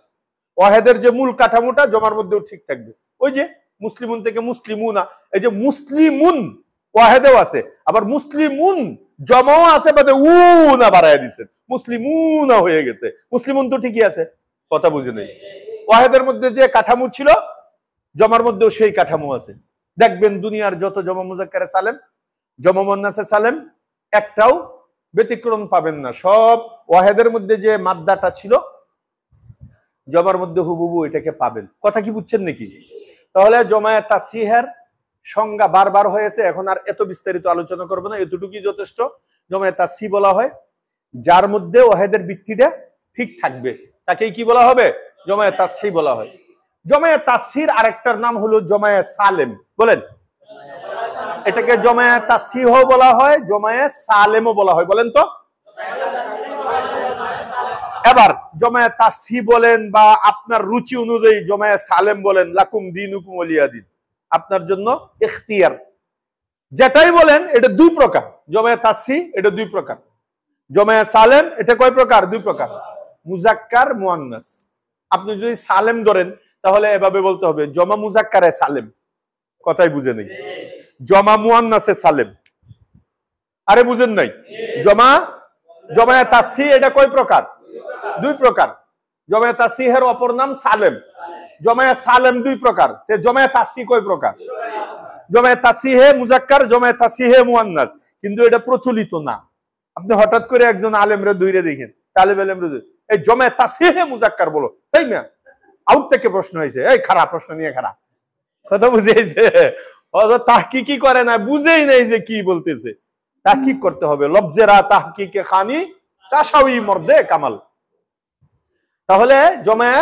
ওয়াহেদের যে মূল কাঠামোটা জমার মধ্যেও ঠিক থাকবে। ওই যে মুসলিমুন থেকে মুসলিমুনা, এই যে মুসলিমুন ওয়াহেদেও আছে, আবার মুসলিমুন জমাও আছে, বাদে উনা বাড়ায় দিয়েছেন, মুসলিমুনা হয়ে গেছে। মুসলিমুন তো ঠিকই আছে, কথা বুঝে নেই। ওয়াহেদের মধ্যে যে কাঠামো ছিল জমার মধ্যেও সেই কাঠামো আছে। দেখবেন দুনিয়ার যত জমা মুজাক্কারে সালেম, জমা মুন্নাসে সালেম, একটাও ব্যতিক্রম পাবেন না। সব ওয়াহেদের মধ্যে যে মাদ্দাটা ছিল জমার মধ্যে হুবহু এটাকে পাবেন। কথা কি বুঝছেন নাকি? তাহলে জমায়ে তাসহিহের সংজ্ঞা বারবার হয়েছে, এখন আর এত বিস্তারিত আলোচনা করব না, এতটুকুই যথেষ্ট। জমায়ে তাসহি বলা হয় যার মধ্যে ওয়াহেদের ভিত্তিটা ঠিক থাকবে, তাকেই কি বলা হবে? জমায়ে তাসহি বলা হয়। জমায়ে তাসহির আরেকটার নাম হলো জমায়ে সালেম, বলেন। এটাকে জমায়ে তাসহিহও বলা হয়, জমায়ে সালেমও বলা হয়, বলেন তো। এবার জমায়ে তাসহি বলেন বা আপনার রুচি অনুযায়ী জমায়ে সালেম বলেন, লাকুম দীনুকুম ওয়ালিয়া দিন, আপনার জন্য ইখতিয়ার। যেটাই বলেন এটা 2 প্রকার। জমায়ে তাসহি এটা 2 প্রকার, জমায়ে সালেম এটা কয় প্রকার? 2 প্রকার, মুজাক্কার মুয়ান্নাস। আপনি যদি সালেম ধরেন তাহলে এভাবে বলতে হবে জমা মুজাক্কারে সালেম, কথাই বুঝে নেই। জমা মুয়ান্নাসে সালেম, আরে বুঝেন নাই? জমায়ে তাসহি এটা কয় প্রকার? দুই প্রকার। জমায়ে তাসিহের অপর নাম সালেম। জমায়ে সালেম দুই প্রকার। তে জমায়ে তাসিহ কয় প্রকার? জমায়ে তাসিহে মুজাক্কার, জমায়ে তাসিহে মুয়ান্নাস। কিন্তু এটা প্রচলিত না। আপনি হঠাৎ করে একজন আলেমরে দুইরে দেখেন, তালেব আলেমরে এই জমায়ে তাসিহে মুজাক্কার বলো, এই মিয়া আউট থেকে প্রশ্ন হয়েছে, এই খারাপ প্রশ্ন নিয়ে খারাপ। কথা বুঝেছে? তাহকিকি করে না, বুঝেই নাই যে কি বলতেছে। তাহকিক করতে হবে। লফজেরা তাহকিকে খানি তাসাউই মর্দে কামাল। তাহলে জমায়ে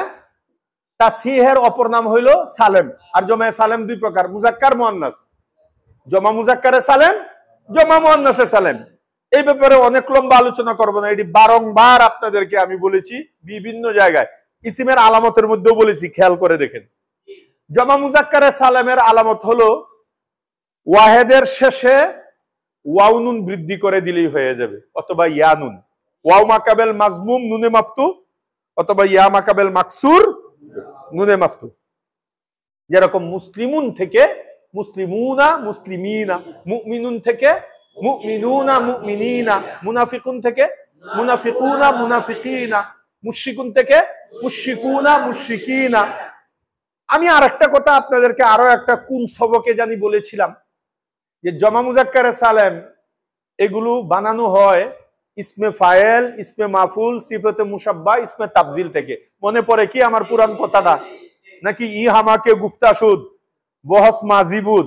তাসহিহের অপর নাম হইল সালেম। আর জমায়ে সালেম দুই প্রকার, মুজাক্কার মুয়ান্নাস। জমা মুজাক্কারে সালেম, জমা মুয়ান্নাসে সালেম। এই ব্যাপারে অনেক লম্বা আলোচনা করব না, এটি বারংবার আপনাদেরকে আমি বলেছি বিভিন্ন জায়গায়। ইসিমের আলামতের মধ্যেও বলেছি, খেয়াল করে দেখেন। জমা মুজাক্কারে সালেমের আলামত হলো ওয়াহেদের শেষে ওয়াও নুন বৃদ্ধি করে দিলেই হয়ে যাবে, অথবা ইয়া নুন। ওয়াও মাকাবেল মাজমুম নুনে মাফতু, অথবা ইয়া মাকাবেল মাকসুর নুনে মাফতু। যেরকম মুসলিমুন থেকে মুসলিমুনা মুসলিমিনা, মুমিনুন থেকে মুমিনুনা মুমিনিনা, মুনাফিকুন থেকে মুনাফিকুনা মুনাফিকিনা, মুশরিকুন থেকে মুশরিকুনা মুশরিকিনা। আমি আরেকটা কথা আপনাদেরকে আরো একটা কোন সবকে জানি বলেছিলাম, যে জমা মুজাক্কারে সালেম এগুলো বানানো হয় ইসমে ফায়েল, ইসমে মাফুল, সিফতে মুশাব্বা, ইসমে তাবজিল থেকে। মনে পড়ে কি আমার পুরান কথাটা? নাকি ই হামাকে গুফতাসুদ বহস মাজিবুদ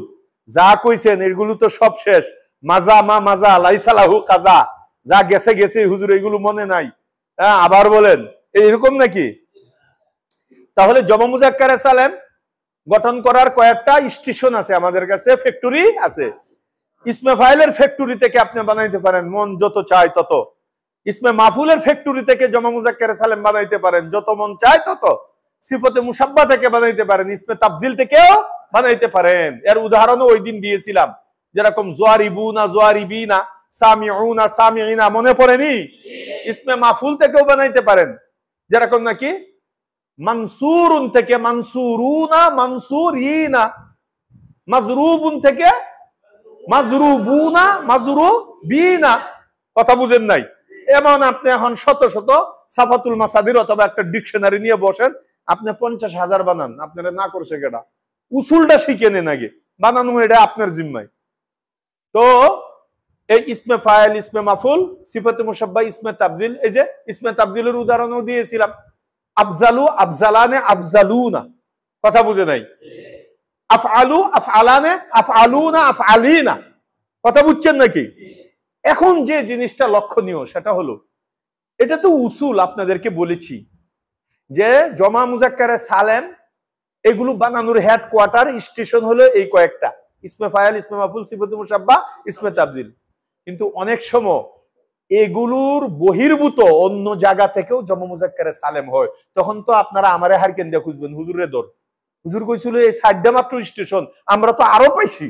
যা কইছেন এগুলো তো সব শেষ। মাজা মা মাজা লাইসালাহু কাজা, যা গেছে গেছে হুজুর, এগুলো মনে নাই। হ্যাঁ, আবার বলেন, এরকম নাকি? তাহলে জমা মুজাক্কারে সালেম গঠন করার কয়েকটা স্টেশন আছে আমাদের কাছে, ফ্যাক্টরি আছে। ইসমে ফাইলের ফ্যাক্টরি থেকে আপনি বানাইতে পারেন মন যত চায় তত। ইসমে মাফুলের ফ্যাক্টরি থেকে জমা মুজাক্কারে সালেম বানাইতে পারেন যত মন চায় তত। সিফতে মুশাব্বা থেকে বানাইতে পারেন, ইসমে তাবজিল থেকেও বানাইতে পারেন। এর উদাহরণও ওই দিন দিয়েছিলাম, যেরকম জোয়ারিবুনা জোয়ারিবিনা, সামিউনা সামিইনা, মনে পড়েনি? ইসমে মাফুল থেকেও বানাইতে পারেন, যেরকম নাকি মানসুরুন থেকে মানসুরুনা মানসুরিনা, মাজরুবুন থেকে মাজরুবুনা মাজরুবিনা। কথা বুঝেন নাই? এমন আপনি এখন শত শত সাফাতুল মাসাদির অথবা একটা ডিকশনারি নিয়ে বসেন, আপনি 50,000 বানান, আপনারা না করছে কেডা? উসুলটা শিখে নেন আগে, বানানো এটা আপনার জিম্মায়। তো এই ইসমে ফাইল, ইসমে মাফুল, সিফাতে মুশাব্বা, ইসমে তাবজিল, এই যে ইসমে তাবজিলের উদাহরণও দিয়েছিলাম। আফজালু আফজালানে আফজালুনা, কথা বুঝে নাই? আফআলু আফআলানে আফআলুনা আফআলিনা, কথা বুঝছেন নাকি? এখন যে জিনিসটা লক্ষণীয় সেটা হলো, এটা তো উসুল আপনাদেরকে বলেছি যে জমা মুজাক্কারে সালেম এগুলো বানানোর হেডকোয়ার্টার স্টেশন হলো এই কয়েকটা, ইসমে ফাইল, ইসমে মাফুল, সিফাতে মুশাব্বা, ইসমে তাবজিল। কিন্তু অনেক সময় এগুলোর বহির্ভূত অন্য জায়গা থেকেও জমা মুজাক্কারে সালেম হয়। তখন তো আপনারা আমারে হারকেন দিয়ে খুঁজবেন, হুজুরে দর, হুজুর কইছিল এই সাইডটা মাত্র স্টেশন, আমরা তো আরো পাইছি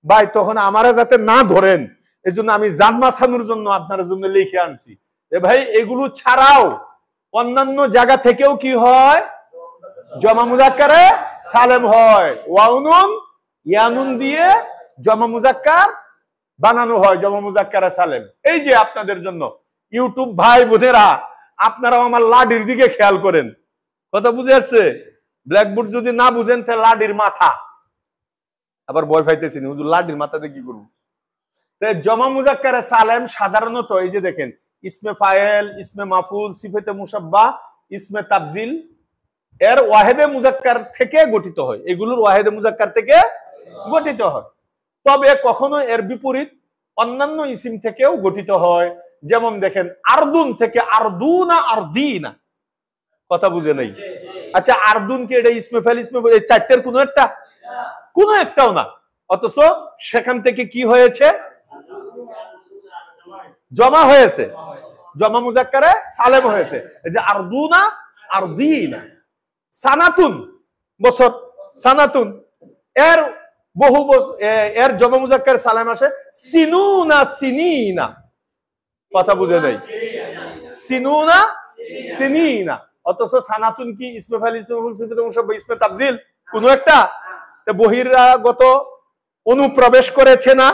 ভাই। তখন আমারা যাতে না ধরেন এই জন্য আমি জান মাসানোর জন্য আপনার জন্য লিখে আনছি, এ ভাই এগুলো ছাড়াও অন্যান্য জায়গা থেকেও কি হয়? জমা মুজাক্কারে সালেম হয়। ওয়াউনুন ইয়ানুন দিয়ে জমা মুজাক্কার বানানো হয়, জমা মুজাক্কারে সালেম। এই যে আপনাদের জন্য ইউটিউব ভাই বোনেরা, আপনারাও আমার লাডির দিকে খেয়াল করেন, কথা বুঝে আসছে? ব্ল্যাকবোর্ড যদি না বুঝেন তাহলে লাডির মাথা, আবার ভয় পাইতেছি হুজুর লাডির মাথাতে কি করবো? জমা মুজাক্কারে সালেম সাধারণত এই যে দেখেন, ইসমে ফাইল, ইসমে মাফুল, সিফাতে মুশাব্বা, ইসমে তাবজিল এর ওয়াহেদে মুজাক্কার থেকে গঠিত হয়। এগুলোর ওয়াহেদে মুজাক্কার থেকে গঠিত হয়। তবে কখনো এর বিপরীত অন্যান্য ইসিম থেকেও গঠিত হয়। যেমন দেখেন আরদুন থেকে আরদুনা আরদিনা, কথা বুঝে নাই? আচ্ছা, আরদুন কি এটা ইসমে ফাইল, ইসমে এই চারটের কোনো একটা? কোনো একটাও না। অথচ সেখান থেকে কি হয়েছে? জমা হয়েছে, জমা মুজাক্কারে সালেম হয়েছে। এই যে আরদুনা আরদিনা, সানাতুন বছর, সানাতুন এর বহু বছর, এর জমা মুজাক্কারে সালেম আসে সিনুনা সিনিনা, কথা বুঝে নাই? সিনুনা সিনিনা। অথচ সানাতুন কি ইসমে ফাইল, ইসমে মাফুল, সিফাতে মুশাব্বা, ইসমে তাবজিল কোনো একটা? বহিরাগত অনুপ্রবেশ করেছে না?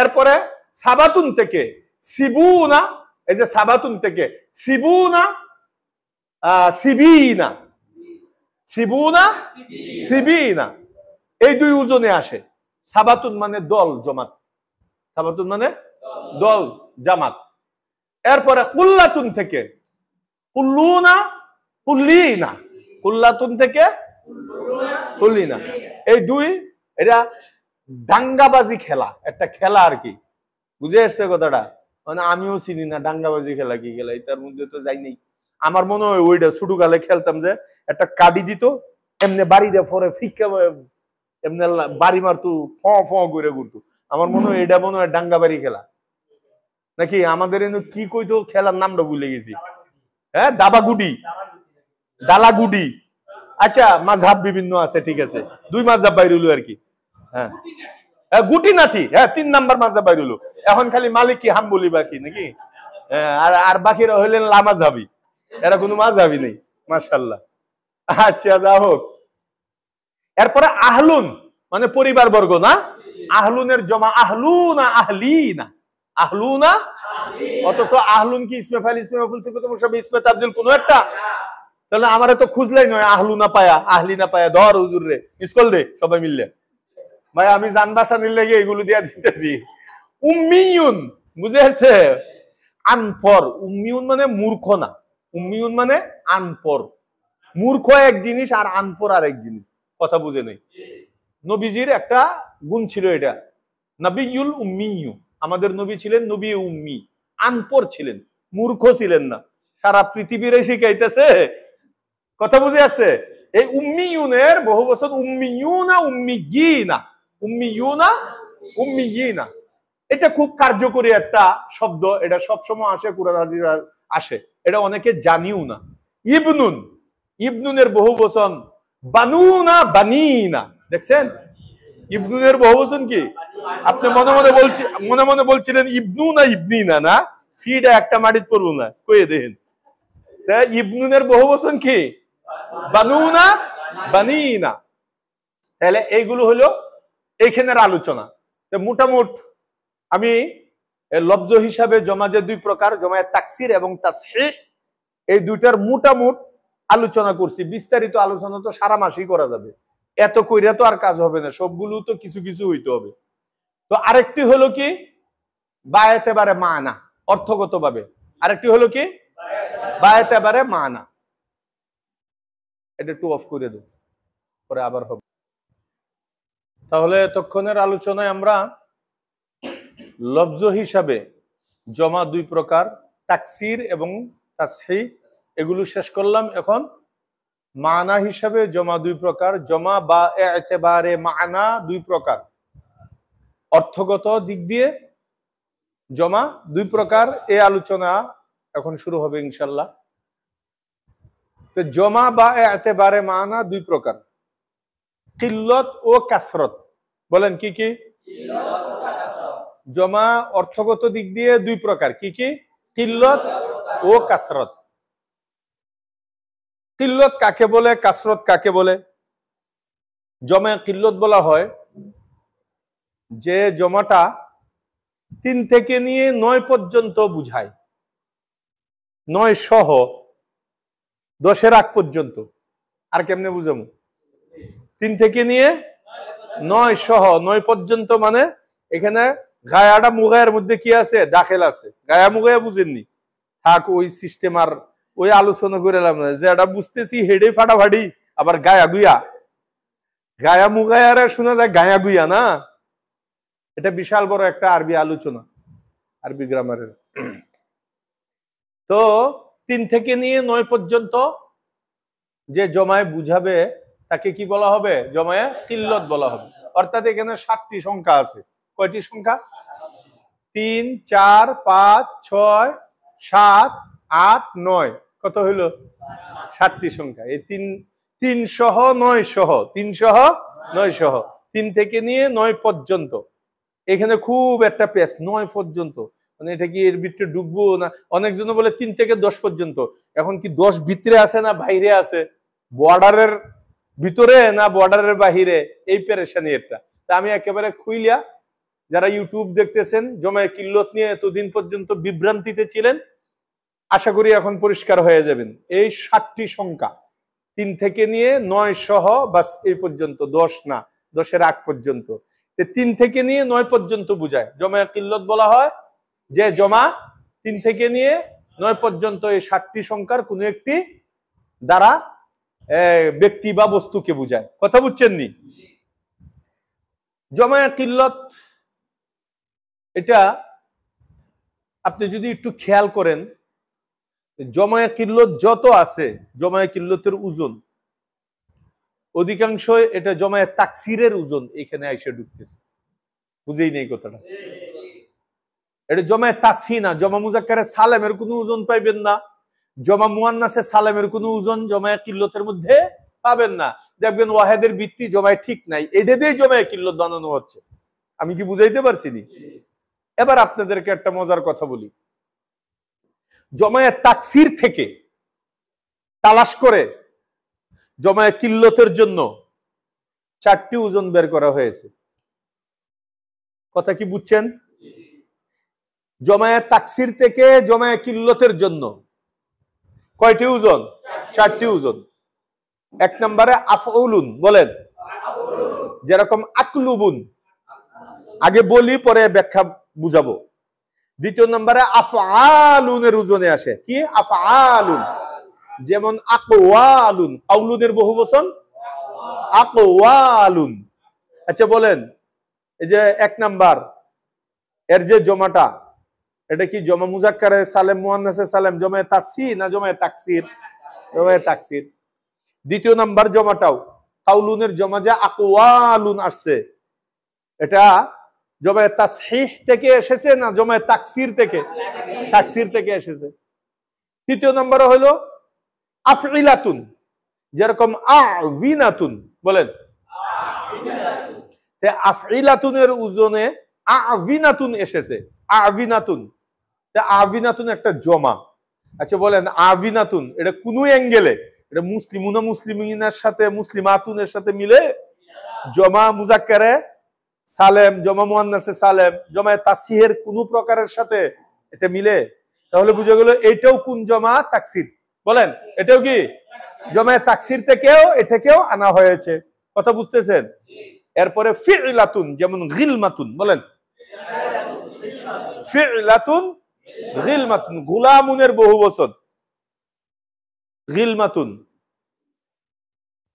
এরপরে সাবাতুন থেকে সিবুনা, এই যে সাবাতুন থেকে সিবুনা, সিবিনা, সিবুনা, সিবিনা, এই দুই ওজনে আসে। সাবাতুন মানে দল, জমাত। সাবাতুন মানে দল, জামাত। এরপরে কুল্লাতুন থেকে কুল্লুনা, কুল্লিনা, কুল্লাতুন থেকে কুল্লিনা, এই দুই, এটা ডাঙ্গাবাজি খেলা, একটা খেলা আর কি। বুঝে আসছে কথাটা? মানে আমিও চিনি না ডাঙ্গাবাজি খেলা কি খেলা, এটার মধ্যে তো যাই নেই। আমার মনে হয় ওইটা ছোটকালে খেলতাম, যে একটা কাডি দিত, এমনি বাড়ি দিয়ে পরে ফিক্কা এমনি বাড়ি মারতো, ফ ফ করে ঘুরতো। আমার মনে হয় এটা মনে হয় ডাঙ্গাবাড়ি খেলা নাকি। আমাদের এনে কি কইতো খেলার নামটা ভুলে গেছি। হ্যাঁ, দাবাগুডি, দালাগুডি। আচ্ছা, মাযহাব বিভিন্ন আছে, ঠিক আছে, দুই মাযহাব বাইরে হলো আর কি। হ্যাঁ, গুটি নাটি, হ্যাঁ, 3 নাম্বার মাযহাব বাইরে হলো। এখন খালি মালিকি হাম্বলি বাকি নাকি। আর বাকিরা হইলেন লামাযহাবি, এরা কোনো মাযহাবই নেই। মাশাআল্লাহ। আচ্ছা, যা হোক। এরপরে আহলুন মানে পরিবার বর্গ না, আহলুনের জমা আহলুনা, আহলিনা, আহলুনা। অথচ আহলুন কি ইসমে ফাইল, ইসমে মাফউল, সিফাতুল মুশাব্বিহ, ইসমে তাবদীল কোন একটা? তাহলে আমারে তো খুঁজলাই নয়, আহলুনা পায়া, আহলিনা পায়া। ধর হুজুর রে, স্কুল দে সবাই মিললে। ভাই আমি জানবাসানির লেগে এগুলো দিয়া দিতেছি। উম্মিয়ুন, বুঝে আসছে? আনপর। উম্মিয়ুন মানে মূর্খ না, উম্মিয়ুন মানে আনপর। মূর্খ এক জিনিস আর আনপর আর এক জিনিস, কথা বুঝে নেই। নবীজির একটা গুণ ছিল এটা, নবিয়ুল উম্মিয়ু। আমাদের নবী ছিলেন নবী উম্মি, আনপর ছিলেন, মূর্খ ছিলেন না। সারা পৃথিবীরে শিখাইতেছে, কথা বুঝে আসছে? এই উম্মিয়ুনের বহু বছর উম্মিয়ুনা, উম্মিয়িনা, উম্মিয়ুনা, উম্মিয়িনা। এটা খুব কার্যকরী একটা শব্দ, এটা সবসময় আসে, কুরআন হাদিসে আসে, এটা অনেকে জানিও না। ইবনুন, ইবনুনের বহু বচন বানুনা, বানিনা। দেখছেন ইবনুনের বহু বচন কি? আপনি মনে মনে বলছিলেন ইবনুনা ইবনিনা, না ফিটা একটা মাটিতে পড়বো না, কয়ে দেখেন। ইবনুনের বহু বচন কি? বানুনা, বানিনা। তাহলে এইগুলো হলো এইখানের আলোচনা। মোটামুট আমি লফজ হিসাবে জমা যে দুই প্রকার, জমায়ে তাকসির এবং তাসহিহ, এই দুইটার মোটামুট আলোচনা করছি। বিস্তারিত আলোচনা তো সারা মাসই করা যাবে, এত কইরা তো আর কাজ হবে না, সবগুলো তো কিছু কিছু হইতে হবে। তো আরেকটি হলো কি বায়াতেবারে মানা, অর্থগত ভাবে। আরেকটি হলো কি বায়াতেবারে মানা। এটা একটু অফ করে দেব, পরে আবার হবে। তাহলে এতক্ষণের আলোচনায় আমরা লফজ হিসাবে জমা দুই প্রকার, তাকসির এবং তাসহিহ, এগুলো শেষ করলাম। এখন মানা হিসাবে জমা দুই প্রকার, জমা বা এতেবারে মানা দুই প্রকার, অর্থগত দিক দিয়ে জমা দুই প্রকার, এই আলোচনা এখন শুরু হবে ইনশাল্লাহ। তো জমা বা এতেবারে মানা দুই প্রকার, কিল্লত ও কাসরত। বলেন কি কি? জমা অর্থগত দিক দিয়ে দুই প্রকার, কি কি? কিল্লত ও কাসরত। কিল্লত কাকে বলে, কাসরত কাকে বলে? জমা কিল্লত বলা হয় যে জমাটা 3 থেকে নিয়ে 9 পর্যন্ত বুঝায়, 9 সহ 10-এর আগ পর্যন্ত। আর কেমনে বুঝাবো? 3 থেকে নিয়ে 9 সহ 9 পর্যন্ত, মানে এখানে গায়াটা মুগায়ের মধ্যে কি আছে? দাখিল আছে। গায়া মুগায়া বুঝেননি, থাক ওই সিস্টেম আর ওই আলোচনা করে এলাম না, যে এটা বুঝতেছি হেডে ফাটাফাটি, আবার গায়া গুয়া, গায়া মুগায়ারে শোনা যায় গায়া গুয়া না। এটা বিশাল বড় একটা আরবি আলোচনা, আরবি গ্রামারের। তো 3 থেকে নিয়ে 9 পর্যন্ত যে জমায়ে বুঝাবে তাকে কি বলা হবে? জমায়ে কিল্লত বলা হবে। অর্থাৎ এখানে 7টি সংখ্যা আছে। কয়টি সংখ্যা? 3, 4, 5, 6, 7, 8, 9। কত হইল? 7টি সংখ্যা। এই 3 সহ 9 সহ, 3 সহ 9 সহ, 3 থেকে নিয়ে 9 পর্যন্ত। এখানে খুব একটা পেস, 9 পর্যন্ত, মানে এটা কি এর ভিতরে ঢুকবো না? অনেকজন বলে 3 থেকে 10 পর্যন্ত। এখন কি 10 ভিতরে আছে না বাইরে আছে? বর্ডারের ভিতরে না বর্ডারের বাহিরে? এই পেরেশানি একটা। তা আমি একেবারে খুইলিয়া যারা ইউটিউব দেখতেছেন, জমায়ে কিল্লত নিয়ে এতদিন পর্যন্ত বিভ্রান্তিতে ছিলেন, আশা করি এখন পরিষ্কার হয়ে যাবেন। এই 7টি সংখ্যা 3 থেকে নিয়ে 9 সহ বাস এই পর্যন্ত, 10 না, 10-এর আগ পর্যন্ত, 3 থেকে নিয়ে 9 পর্যন্ত বুঝায়। জমায়ে কিল্লত বলা হয় যে জমা 3 থেকে নিয়ে 9 পর্যন্ত এই 7টি সংখ্যার কোন একটি দ্বারা ব্যক্তি বা বস্তুকে বুঝায়। কথা বুঝছেন নি? জমায়ে কিল্লত এটা আপনি যদি একটু খেয়াল করেন, জমায়ে কিল্লত যত আছে, জমায়ে কিল্লতের ওজন অধিকাংশ এটা জমায়ে তাকসিরের ওজন এখানে এসে ঢুকতেছে। বুঝেই নেই কথাটা। এটা জমায়ে তাসহি না, জমা মুজাক্কারে সালেমের কোনো ওজন পাইবেন না, জমা মুয়ান্নাসে সালেমের কোনো ওজন জমায়ে কিল্লতের মধ্যে পাবেন না। দেখবেন ওয়াহেদের ভিত্তি জমায়ে ঠিক নাই, এটা দিয়ে জমায়ে কিল্লত বানানো হচ্ছে। আমি কি বুঝাইতে পারছি নি? এবার আপনাদেরকে একটা মজার কথা বলি। জমায়ে তাকসির থেকে তালাশ করে জমায়ে কিল্লতের জন্য 4টি ওজন বের করা হয়েছে। কথা কি বুঝছেন? জমায়ে তাকসির থেকে জমায়ে কিল্লতের জন্য কয়টি ওজন? 4টি ওজন। 1 নম্বরে আফউলুন, বলেন। যেরকম আকলুবুন, আগে বলি পরে ব্যাখ্যা বুঝাবো। 2 নম্বরে আফআলুনের ওজনে আসে। কি? আফআলুন। যেমন আকওয়ালুন, কাউলুনের বহুবচন আকওয়ালুন। আচ্ছা বলেন, এই যে 1 নাম্বার এর যে জমাটা, এটা কি জমা মুজাক্কারে সালেম মুয়ান্নাসে সালেম জমায়ে তাসহি না জমায়ে তাকসির? জমায়ে তাকসির। 2 নাম্বার জমাটাও কাউলুনের জমা যে আকওয়ালুন আসছে, এটা জমায়ে তাসহিহ থেকে এসেছে না জমায়ে তাকসির থেকে? তাকসির থেকে এসেছে। 3 নম্বরে হলো আফইলাতুন, যেরকম আযিনাতুন, বলেন। আফইলাতুনের ওজনে আযিনাতুন এসেছে। আযিনাতুন, আযিনাতুন একটা জমা। আচ্ছা বলেন, আযিনাতুন এটা কোন অ্যাঙ্গেলে এটা মুসলিমুনা মুসলিমিনের সাথে মুসলিমাতুনের সাথে মিলে? জমা মুজাক্কারে সালেম, জমা মুয়ান্নাসে সালেম, জমায়ে তাসহিহের কোন প্রকারের সাথে এটা মিলে? তাহলে বুঝা গেল এটাও কোন জমা? তাকসির। বলেন, এটাও কি জমায়ে তাকসির থেকেও এটাকেও আনা হয়েছে। কথা বুঝতেছেন? এরপরে ফিইলাতুন, যেমন গিলমাতুন, বলেন। ফিইলাতুন গিলমাতুন, গুলামুনের বহুবচন গিলমাতুন।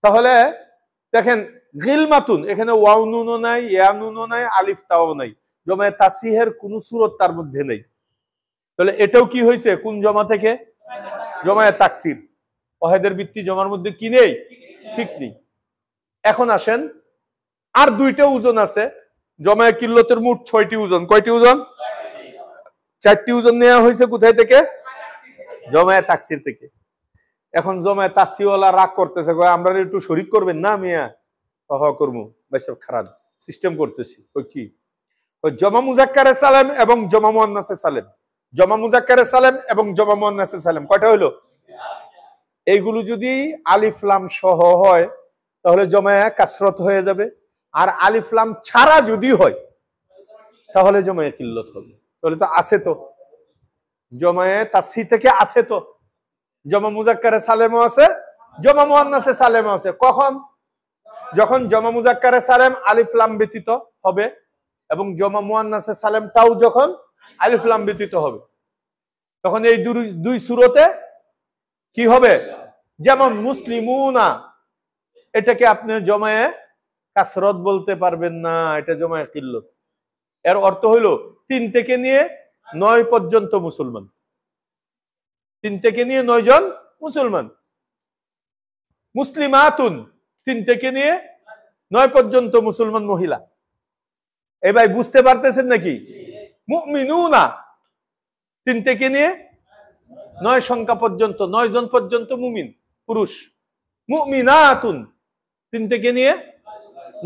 তাহলে দেখেন গিলমাতুন, এখানে ওয়াও নুনও নাই, ইয়া নুনও নাই, আলিফ তাও নাই, জমায়ে তাসহিহের কোন সূরত তার মধ্যে নেই। তাহলে এটাও কি হয়েছে? কোন জমা থেকে? জমায়ে তাকসির। ওয়াহেদের ভিত্তি জমার মধ্যে কি নেই? ঠিক নেই। এখন আসেন, আর 2টা ওজন আছে। জমায়ে কিল্লতের মোট 6টি ওজন। কয়টি ওজন? 4টি ওজন নেওয়া হয়েছে কোথায় থেকে? জমায়ে তাকসির থেকে। এখন জমায়ে তাসহিওয়ালা রাগ করতেছে, আমরা একটু শরীক করবেন না মিয়া? করবো ভাই, সব খারাপ সিস্টেম করতেছি। ওই কি? ওই জমা মুজাক্কারে সালেম এবং জমা মুয়ান্নাসে সালেম, জমা মুজাক্কারে সালেম এবং জমা মুয়ান্নাসে সালেম কয়টা হইলো? এইগুলো যদি আলিফ লাম সহ হয় তাহলে জমায়ে কাসরত হয়ে যাবে, আর আলিফ লাম ছাড়া যদি হয় তাহলে জমায়ে কিল্লত হবে। তাহলে তো আছে, তো জমায়ে তাসহি থেকে আছে, তো জমা মুজাক্কারে সালেমও আছে, জমা মুয়ান্নাসে সালেমও আছে। কখন? যখন জমা মুজাক্কারে সালেম আলিফ লাম ব্যতীত হবে এবং জমা মুয়ান্নাসে সালেমটাও যখন আলিফ লাম ব্যতীত হবে, তখন এই দুই সূরতে কি হবে? যেমন মুসলিমুনা, এটাকে আপনি জমায়ে কাসরত বলতে পারবেন না, এটা জমায়ে কিল্লত। এর অর্থ হইলো 3 থেকে নিয়ে 9 পর্যন্ত মুসলমান। 3 থেকে নিয়ে 9 জন মুসলমান। মুসলিমাতুন, 3 থেকে নিয়ে 9 পর্যন্ত মুসলমান মহিলা। এই ভাই বুঝতে পারতেছেন নাকি? মুমিনুনা, 3 থেকে নিয়ে 9 সংখ্যা পর্যন্ত, 9 জন পর্যন্ত মুমিন পুরুষ। মুমিনাতুন, 3 থেকে নিয়ে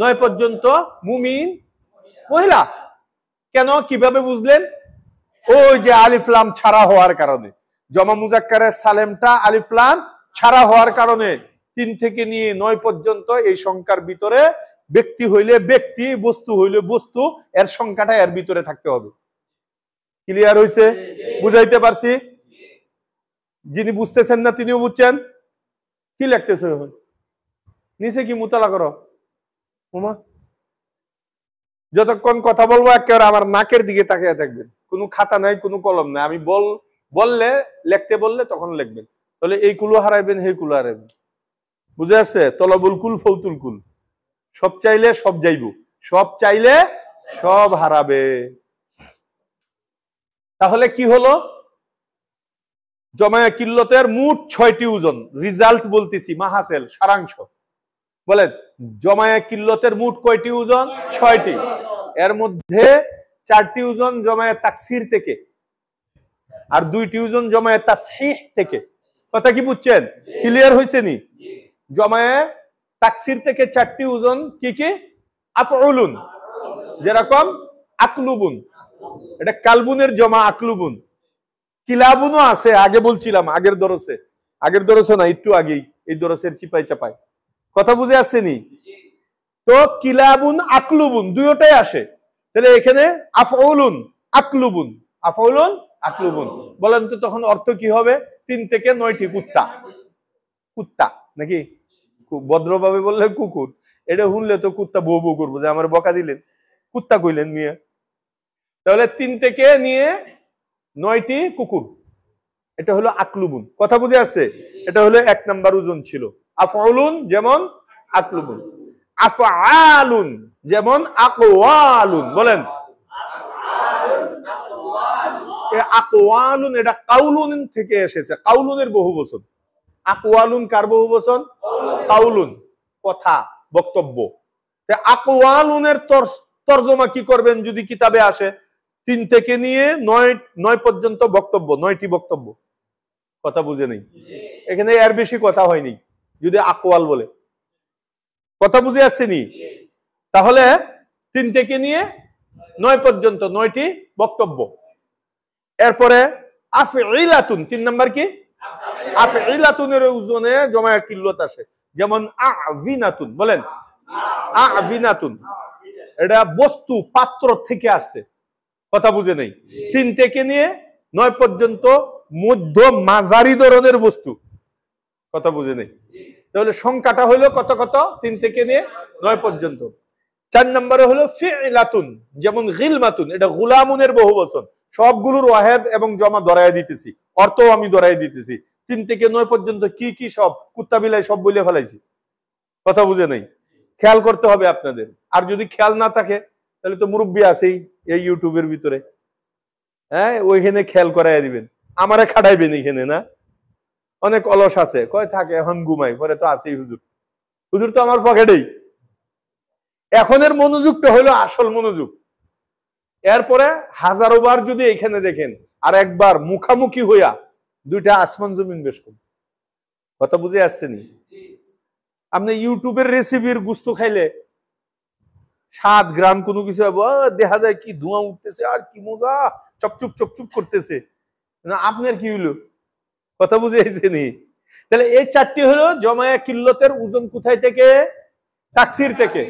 9 পর্যন্ত মুমিন মহিলা। কেন? কিভাবে বুঝলেন? ওই যে আলিফ লাম ছাড়া হওয়ার কারণে, জমা মুজাক্কারে সালেমটা আলিফ লাম ছাড়া হওয়ার কারণে 3 থেকে নিয়ে 9 পর্যন্ত এই সংখ্যার ভিতরে ব্যক্তি হইলে ব্যক্তি, বস্তু হইলে বস্তু, এর সংখ্যাটা এর ভিতরে থাকতে হবে। ক্লিয়ার হইছে? বুঝাইতে পারছি? যিনি বুঝতেছেন না তিনিও বুঝছেন? কি লিখতেছে এখন নিচে? কি মুতালা করো উমা? যতক্ষণ কথা বলবো একেবারে আমার নাকের দিকে তাকিয়ে থাকবেন। কোনো খাতা নাই, কোনো কলম নাই। আমি বললে, লিখতে বললে তখন লিখবেন। তাহলে এই কুলো হারাইবেন, সেই কুলো হারাইবেন। বুঝে আসছে? তলবুল কুল ফৌতুল কুল। সব চাইলে সব যাইব, সব চাইলে সব হারাবে। তাহলে কি হলো? জমায়ে কিল্লতের মোট 6টি ওজন। রিজাল্ট বলতেছি, মাহাসেল, সারাংশ বলেন। জমায়ে কিল্লতের মোট কয়টি ওজন? 6টি। এর মধ্যে 4টি ওজন জমায়ে তাকসির থেকে, আর 2টি ওজন জমায়ে তাসহিহ থেকে। কথা কি বুঝছেন? ক্লিয়ার হইছে নি? জমায়ে তাকসির থেকে 4টি ওজন কি কি? আফউলুন, যেরকম আকলুবুন, এটা কালবুনের জমা আকলুবুন। কিলাবুনও আছে, আগে বলছিলাম আগের দরসে না, একটু আগেই, এই দরসের চিপাই চাপাই। কথা বুঝে আসছে নি? তো কিলাবুন আকলুবুন দুইটাই আসে। তাহলে এখানে আফউলুন আকলুবুন, আফউলুন আকলুবুন। বলেন তো তখন অর্থ কি হবে? 3 থেকে 9টি কুত্তা। কুত্তা নাকি? ভদ্রভাবে বললে কুকুর। এটা শুনলে তো কুত্তা বউ বউ করবো, যে আমার বকা দিলেন, কুত্তা কইলেন মিয়া। তাহলে 3 থেকে নিয়ে 9টি কুকুর, এটা হলো আকলুবুন। কথা বুঝে আসছে? এটা হলো 1 নাম্বার ওজন ছিল। আফউলুন যেমন আকলুবুন, আফআলুন যেমন আকওয়ালুন। বলেন আকওয়ালুন, এটা কাউলুন থেকে এসেছে, কাউলুনের বহুবচন। আকওয়ালুন কার বহুবচন? কাউলুন, কথা, বক্তব্য। আকওয়ালুনের তরজমা কি করবেন যদি কিতাবে আসে? 3 থেকে নিয়ে 9 পর্যন্ত বক্তব্য, 9টি বক্তব্য। কথা বুঝে নেই? এখানে এর বেশি কথা হয়নি যদি আকওয়াল বলে। কথা বুঝে আসছে নি? তাহলে 3 থেকে নিয়ে 9 পর্যন্ত 9টি বক্তব্য। এরপরে আফইলাতুন, 3 নাম্বার কি? আফইলাতুনের ওজনে জমায়ে কিল্লত আসে, যেমন আযিনাতুন। বলেন আযিনাতুন, এটা বস্তু, পাত্র থেকে আসছে। কথা বুঝে নেই? 3 থেকে নিয়ে 9 পর্যন্ত মধ্য মাঝারি ধরনের বস্তু। কথা বুঝে নেই? তাহলে সংখ্যাটা হলো কত কত? 3 থেকে নিয়ে 9 পর্যন্ত। 4 নম্বরে হলো ফিলাতুন, যেমন গিলমাতুন, এটা গুলামুনের বহুবচন। সবগুলোর ওয়াহেদ এবং জমা ধরায় দিতেছি, অর্থ আমি ধরায় দিতেছি। 3 থেকে 9 পর্যন্ত কি কি সব কুত্তা বিলাই সব বলে ফেলাইছি। কথা বুঝে নেই? খেয়াল করতে হবে আপনাদের। আর যদি খেয়াল না থাকে তাহলে তো মুরব্বী আছেই এই ইউটিউবের ভিতরে, হ্যাঁ, ওইখানে খেয়াল করাই দিবেন। আমারে খাটাইবেন এখানে না? অনেক অলস আছে, কয় থাকে এখন ঘুমাই, পরে তো আছেই হুজুর। হুজুর তো আমার পকেটেই। এখনের মনোযোগটা হলো আসল মনোযোগ। এরপরে হাজারো বার যদি এখানে দেখেন, আর একবার মুখামুখি হইয়া 2টা আসমান জমিন বেশ কম। কথা বুঝে আসছে নি? আপনি ইউটিউবের রেসিপির গুস্ত খাইলে 7 গ্রাম কোনো কিছু দেখা যায় কি ধোঁয়া উঠতেছে, আর কি মজা, চপচুপ চপচুপ করতেছে। আপনার কি হইলো? কথা বুঝে আসছে নি? তাহলে এই 4টি হলো জমায়ে কিল্লতের ওজন। কোথায় থেকে? তাকসির থেকে,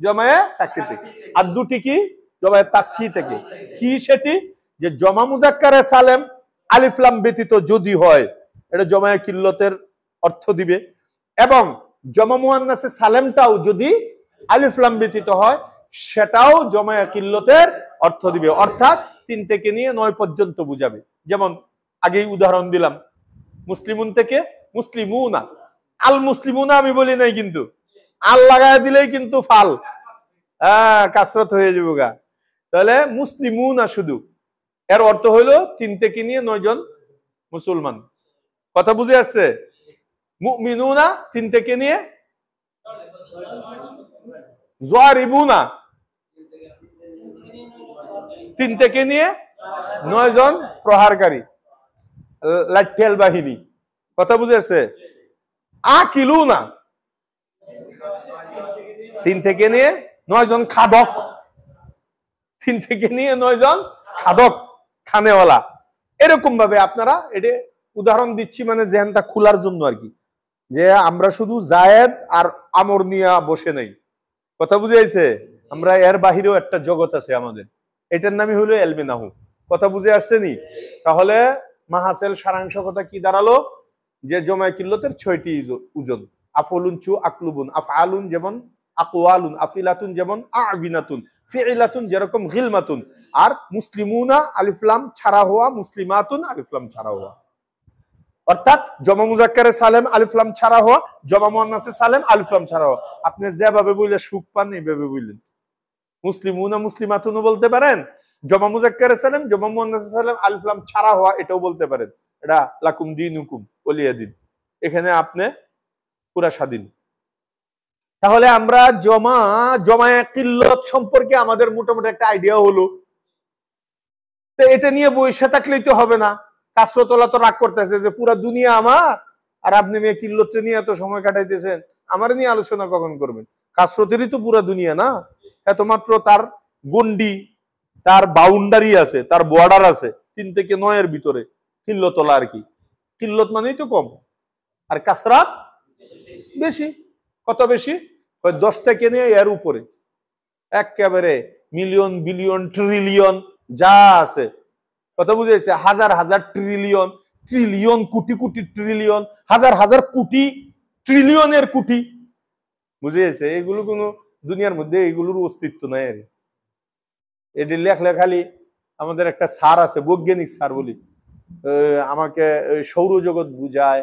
জমায়ে তাকসির থেকে। আর 2টি কি? জমায়ে তাসহিহ থেকে। কি সেটি? যে জমা মুজাক্কারে সালেম আলিফ লাম ব্যতীত যদি হয়, এটা জমায়ে কিল্লতের অর্থ দিবে। এবং জমা মুয়ান্নাসে সালেমটাও যদি আলিফ লাম ব্যতীত হয়, সেটাও জমায়ে কিল্লতের অর্থ দিবে। অর্থাৎ 3 থেকে নিয়ে 9 পর্যন্ত বুঝাবে। যেমন আগেই উদাহরণ দিলাম, মুসলিমুন থেকে মুসলিমুনা। আল মুসলিমুনা আমি বলি নাই কিন্তু, আল লাগায় দিলেই কিন্তু ফাল, কাসরত হয়ে যাবে গা। তাহলে মুসলিমুনা শুধু, এর অর্থ হইল 3 থেকে নিয়ে 9 জন মুসলমান। কথা বুঝে আসছে? মুমিনুনা 3 থেকে নিয়ে, যারিবুনা 3 থেকে নিয়ে 9 জন প্রহারকারী, লাঠিয়াল বাহিনী। কথা বুঝে আসছে? আকিলুনা 3 থেকে নিয়ে 9 জন খাদক, 3 থেকে নিয়ে 9 জন খাদক, খানেওয়ালা। এরকম ভাবে আপনারা, এটা উদাহরণ দিচ্ছি মানে জেহানটা খোলার জন্য আর কি, যে আমরা শুধু জায়েদ আর আমর নিয়ে বসে নেই। কথা বুঝাইছে? আমরা এর বাহিরেও একটা জগৎ আছে আমাদের, এটার নামই হলো এলমে নাহু। কথা বুঝে আসছে নি? তাহলে মাহাসেল সারাংশ কথা কি দাঁড়ালো? যে জমায় কিল্লতের 6টি ওজন। আফলুন চু আকলুবুন, আফআলুন যেমন আকওয়ালুন, আফিলাতুন যেমন আবিনাতুন, ফিইলাতুন যেরকম গিলমাতুন, আর মুসলিমুনা আলিফ লাম ছাড়া হওয়া, মুসলিমাতুন আলিফ লাম ছাড়া হওয়া। অর্থাৎ জমা মুজাক্কারে সালেম আলিফ লাম ছাড়া হওয়া, জমা মুয়ান্নাসে সালেম আলিফ লাম ছাড়া হওয়া। আপনি যেভাবে বললে সুখ পান এইভাবে বললেন। মুসলিমুনা মুসলিমাতুনও বলতে পারেন, জমা মুজাক্কারে সালেম জমা মুয়ান্নাসে সালেম আলিফ লাম ছাড়া হওয়া এটাও বলতে পারেন। এটা লাকুম দীনুকুম ওলিয়া দিন, এখানে আপনি পুরা স্বাধীন। তাহলে আমরা জমায়ে কিল্লত সম্পর্কে আমাদের মোটামুটি একটা আইডিয়া হলো। তো এটা নিয়ে বসে থাকলেই তো হবে না। কাসরতলা তো রাগ করতেছে যে পুরা দুনিয়া আমার, আর আপনি মেয়ে কিল্লতটা নিয়ে এত সময় কাটাইতেছেন, আমার নিয়ে আলোচনা কখন করবেন? কাসরতেরই তো পুরা দুনিয়া না, এত মাত্র তার গন্ডি, তার বাউন্ডারি আছে, তার বর্ডার আছে 3 থেকে 9 এর ভিতরে। কিল্লতলা আর কি, কিল্লত মানেই তো কম, আর কাসরাত বেশি। কত বেশি? 10 থেকে নিয়ে এর উপরে, একেবারে মিলিয়ন বিলিয়ন ট্রিলিয়ন যা আছে। কথা বুঝেছে? হাজার হাজার trillion, trillion crore crore trillion, হাজার হাজার কোটি ট্রিলিয়নের কোটি, বুঝেছে? এগুলো কোনো দুনিয়ার মধ্যে এগুলোর অস্তিত্ব নাই। আর এটি লেখলে খালি আমাদের একটা স্যার আছে, বৈজ্ঞানিক স্যার বলি, আমাকে সৌরজগৎ বুঝায়,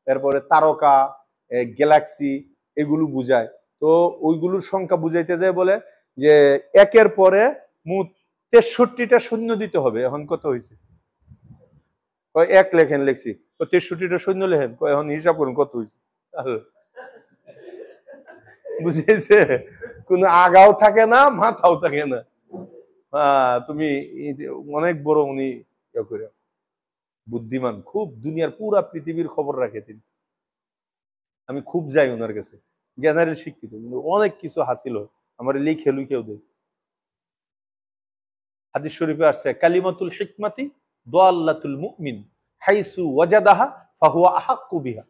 এরপরে তারকা, গ্যালাক্সি এগুলো বুঝায়। তো ওইগুলোর সংখ্যা বুঝাইতে যায় বলে যে 1-এর পরে মোট 63টা শূন্য দিতে হবে। এখন কত হয়েছে? 1 লেখেন, লেখছি। 63টা শূন্য লেখেন, এখন হিসাব করুন কত হয়েছে। বুঝেছে? কোনো আগাও থাকে না, মাথাও থাকে না। তুমি অনেক বড় উনি বুদ্ধিমান, খুব দুনিয়ার পুরা পৃথিবীর খবর রাখে তিনি। আমি খুব যাই ওনার কাছে, জেনারেল শিক্ষিত, কিন্তু অনেক কিছু হাসিল হয় আমার লিখে লিখেও দেয়। হাদিস শরীফে আসছে কালিমাতুল হিকমাতি দাল্লাতুল মুমিন হাইসু ওয়াজাদাহা ফাহুয়া আহাক্কু বিহা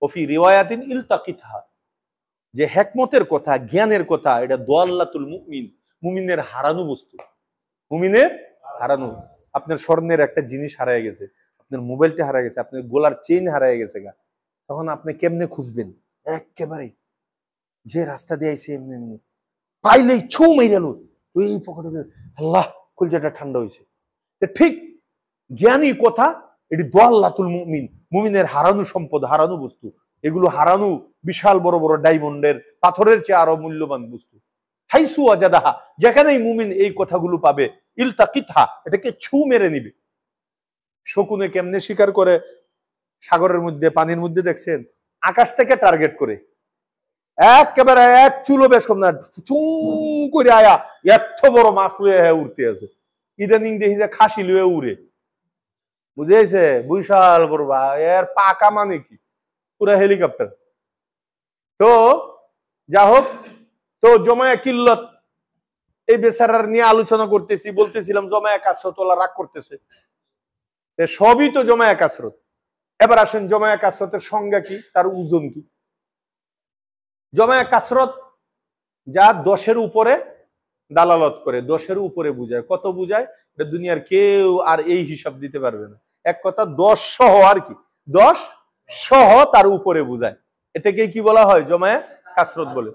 ওয়া ফি রিওয়ায়াতিন ইলতাকিতহা। যে হিকমতের কথা, জ্ঞানের কথা, এটা দাল্লাতুল মুমিন, মুমিনের হারানো বস্তু, মুমিনের হারানো। আপনার স্বর্ণের একটা জিনিস হারিয়ে গেছে, আপনার মোবাইলটা হারিয়ে গেছে, আপনার গোলার চেইন হারিয়ে গেছে গা, তখন আপনি কেমনে খুঁজবেন? একেবারে যে রাস্তা দিয়ে আইছে এমনি এমনি পাইলেই ছৌ মেরাল ওই পকেটে, আল্লাহ কলজাটা ঠান্ডা হয়েছে। ঠিক জ্ঞানী কথা, এটি দাল্লাতুল মুমিন, মুমিনের হারানো সম্পদ, হারানো বস্তু। এগুলো হারানো বিশাল বড় বড় ডায়মন্ডের, পাথরের চেয়ে আরো মূল্যবান বস্তু। হাইসু ওয়াজাদাহা, যেখানেই মুমিন এই কথাগুলো পাবে, ইলতাকিতহা, এটাকে ছু মেরে নিবে। শকুনে কেমনে শিকার করে? সাগরের মধ্যে, পানির মধ্যে দেখছেন, আকাশ থেকে টার্গেট করে, একেবারে এক চুলো বেশ কম না, চুং করে আয়া এত বড় মাছ লুয়ে উঠতে আছে। ইদানিং দেখি যে খাসি লুয়ে উড়ে, বুঝেছে? বিশাল বড়, এর পাকা মানে কি পুরা হেলিকপ্টার। তো যা হোক, তো জমায়া কিল্লত এই বেচারার নিয়ে আলোচনা করতেছি, বলতেছিলাম জমায়া কাসরত ওলা রাগ করতেছে, সবই তো জমায়া কাসরত। এবার আসেন জমায়া কাসরতের সংজ্ঞা কি, তার ওজন কি? জমায়া কাসরত যা 10-এর উপরে দালালত করে, 10-এর উপরে বুঝায়। কত বুঝায়? এটা দুনিয়ার কেউ আর এই হিসাব দিতে পারবে না। এক কথা 10 সহ আর কি, 10 সহ তার উপরে বুঝায়। এটাকে কি বলা হয়? জমায়া কাসরত বলে।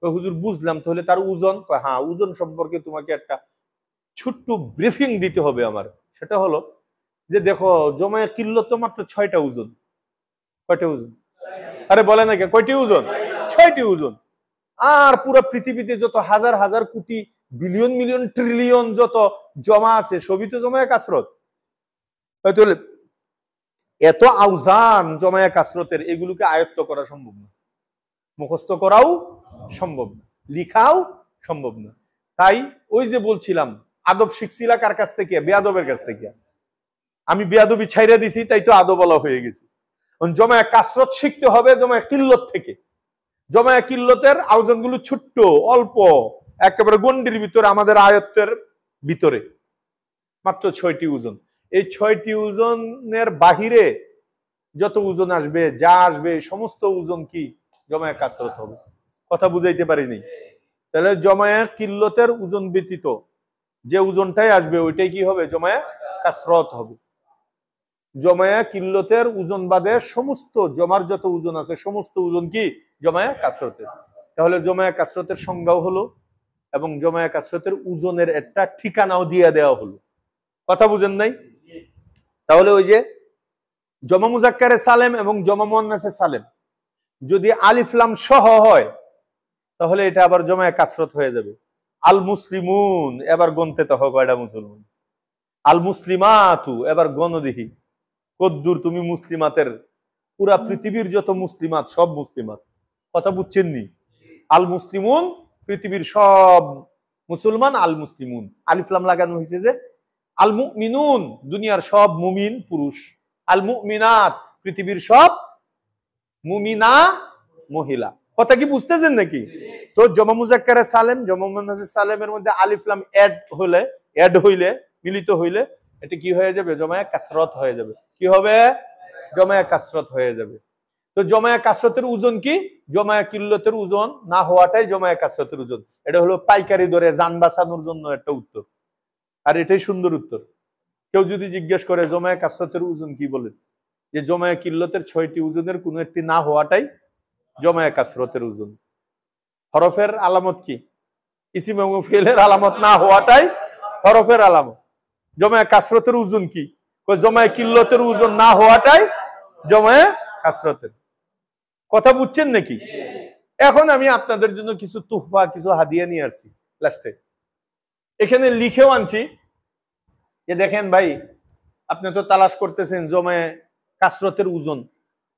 হুজুর বুঝলাম, তাহলে তার ওজন? হ্যাঁ, ওজন সম্পর্কে তোমাকে একটা ছোট্ট ব্রিফিং দিতে হবে আমার। সেটা হলো যে দেখো, জমায়া কিল্লত তো মাত্র 6টা ওজন। কয়টা ওজন? আরে বলে না, কয়টি ওজন? 6টি ওজন। আর পুরো পৃথিবীতে যত হাজার হাজার কোটি বিলিয়ন মিলিয়ন ট্রিলিয়ন যত জমা আছে, সবই তো জমায়া কাসরত। তাহলে এত আউজান জমায়া কাসরতের, এগুলোকে আয়ত্ত করা সম্ভব না, মুখস্থ করাও সম্ভব না, লিখাও সম্ভব না। তাই ওই যে বলছিলাম, আদব শিখছিলা কার কাছ থেকে? বেয়াদবের কাছ থেকে। আমি বেয়াদবি ছাইরা দিছি, তাই তো আদবলা হয়ে গেছি। জমায়া কাসরত শিখতে হবে জমায়া কিল্লত থেকে। জমায়া কিল্লতের আউজন গুলো ছোট্ট, অল্প, একেবারে গন্ডির ভিতরে, আমাদের আয়ত্তের ভিতরে, মাত্র 6টি ওজন। এই 6টি ওজনের বাহিরে যত ওজন আসবে, যা আসবে, সমস্ত ওজন কি? জমায়া কাসরত হবে। কথা বুঝাইতে পারিনি? তাহলে জমায়ে কিল্লতের ওজন ব্যতীত যে ওজনটাই আসবে ওইটাই কি হবে? জমায়ে কাসরত হবে। জমায়ে কিল্লতের ওজন বাদে সমস্ত জমার যত ওজন আছে সমস্ত ওজন কি? জমায়ে কাসরতের। তাহলে জমায়ে কাসরতের সংজ্ঞাও হলো এবং জমায়ে কাসরতের ওজনের একটা ঠিকানাও দিয়ে দেওয়া হলো। কথা বুঝেন নাই? তাহলে ওই যে জমা মুজাক্কারে সালেম এবং জমা মুয়ান্নাসে সালেম যদি আলিফ লাম সহ হয় তাহলে এটা আবার জমায়ে কাসরত হয়ে যাবে। আল মুসলিমুন, এবার গনতে তো হয় কয়টা মুসলমান। আল মুসলিমাতু, এবার গণদেহি কদ্দুর তুমি মুসলিমাতের, পুরা পৃথিবীর যত মুসলিমাত সব মুসলিমাত। কথা বুঝছেন নি? আল মুসলিমুন পৃথিবীর সব মুসলমান, আল মুসলিমুন আলিফ লাম লাগানো হয়েছে যে। আল মুমিনুন দুনিয়ার সব মুমিন পুরুষ, আল মুমিনাত পৃথিবীর সব মুমিনা মহিলা। কথা কি বুঝতেছেন নাকি? তো জমা মুজাক্কারে সালেম জমা মুয়ান্নাসে সালেমের মধ্যে আলিফ লাম অ্যাড হইলে মিলিত হইলে এটা কি হয়ে যাবে? জমায়ে কাসরত হয়ে যাবে। কি হবে? জমায়ে কাসরত হয়ে যাবে। তো জমায়ে কাসরতের ওজন কি? জমায়ে কিল্লতের ওজন না হওয়াটাই জমায়ে কাসরতের ওজন। এটা হলো পাইকারি দরে যান বাঁচানোর জন্য একটা উত্তর, আর এটাই সুন্দর উত্তর। কেউ যদি জিজ্ঞেস করে জমায়ে কাসরতের ওজন কি, বলেন যে জমায়ে কিল্লতের 6টি ওজনের কোনো একটি না হওয়াটাই জমায়ে কাসরতের ওজন। হরফের আলামত কি? ইসিম এবং ফিলের আলামত না হওয়াটাই হরফের আলামত। জমায়ে কাসরতের ওজন কি? জমায়ে কিল্লতের ওজন না হওয়াটাই জমায়ে কাসরতের। কথা বুঝছেন নাকি? এখন আমি আপনাদের জন্য কিছু তুহফা, কিছু হাদিয়া নিয়ে আসছি লাস্টে। এখানে লিখেও আনছি যে দেখেন ভাই, আপনি তো তালাশ করতেছেন জমায়ে কাসরতের ওজন।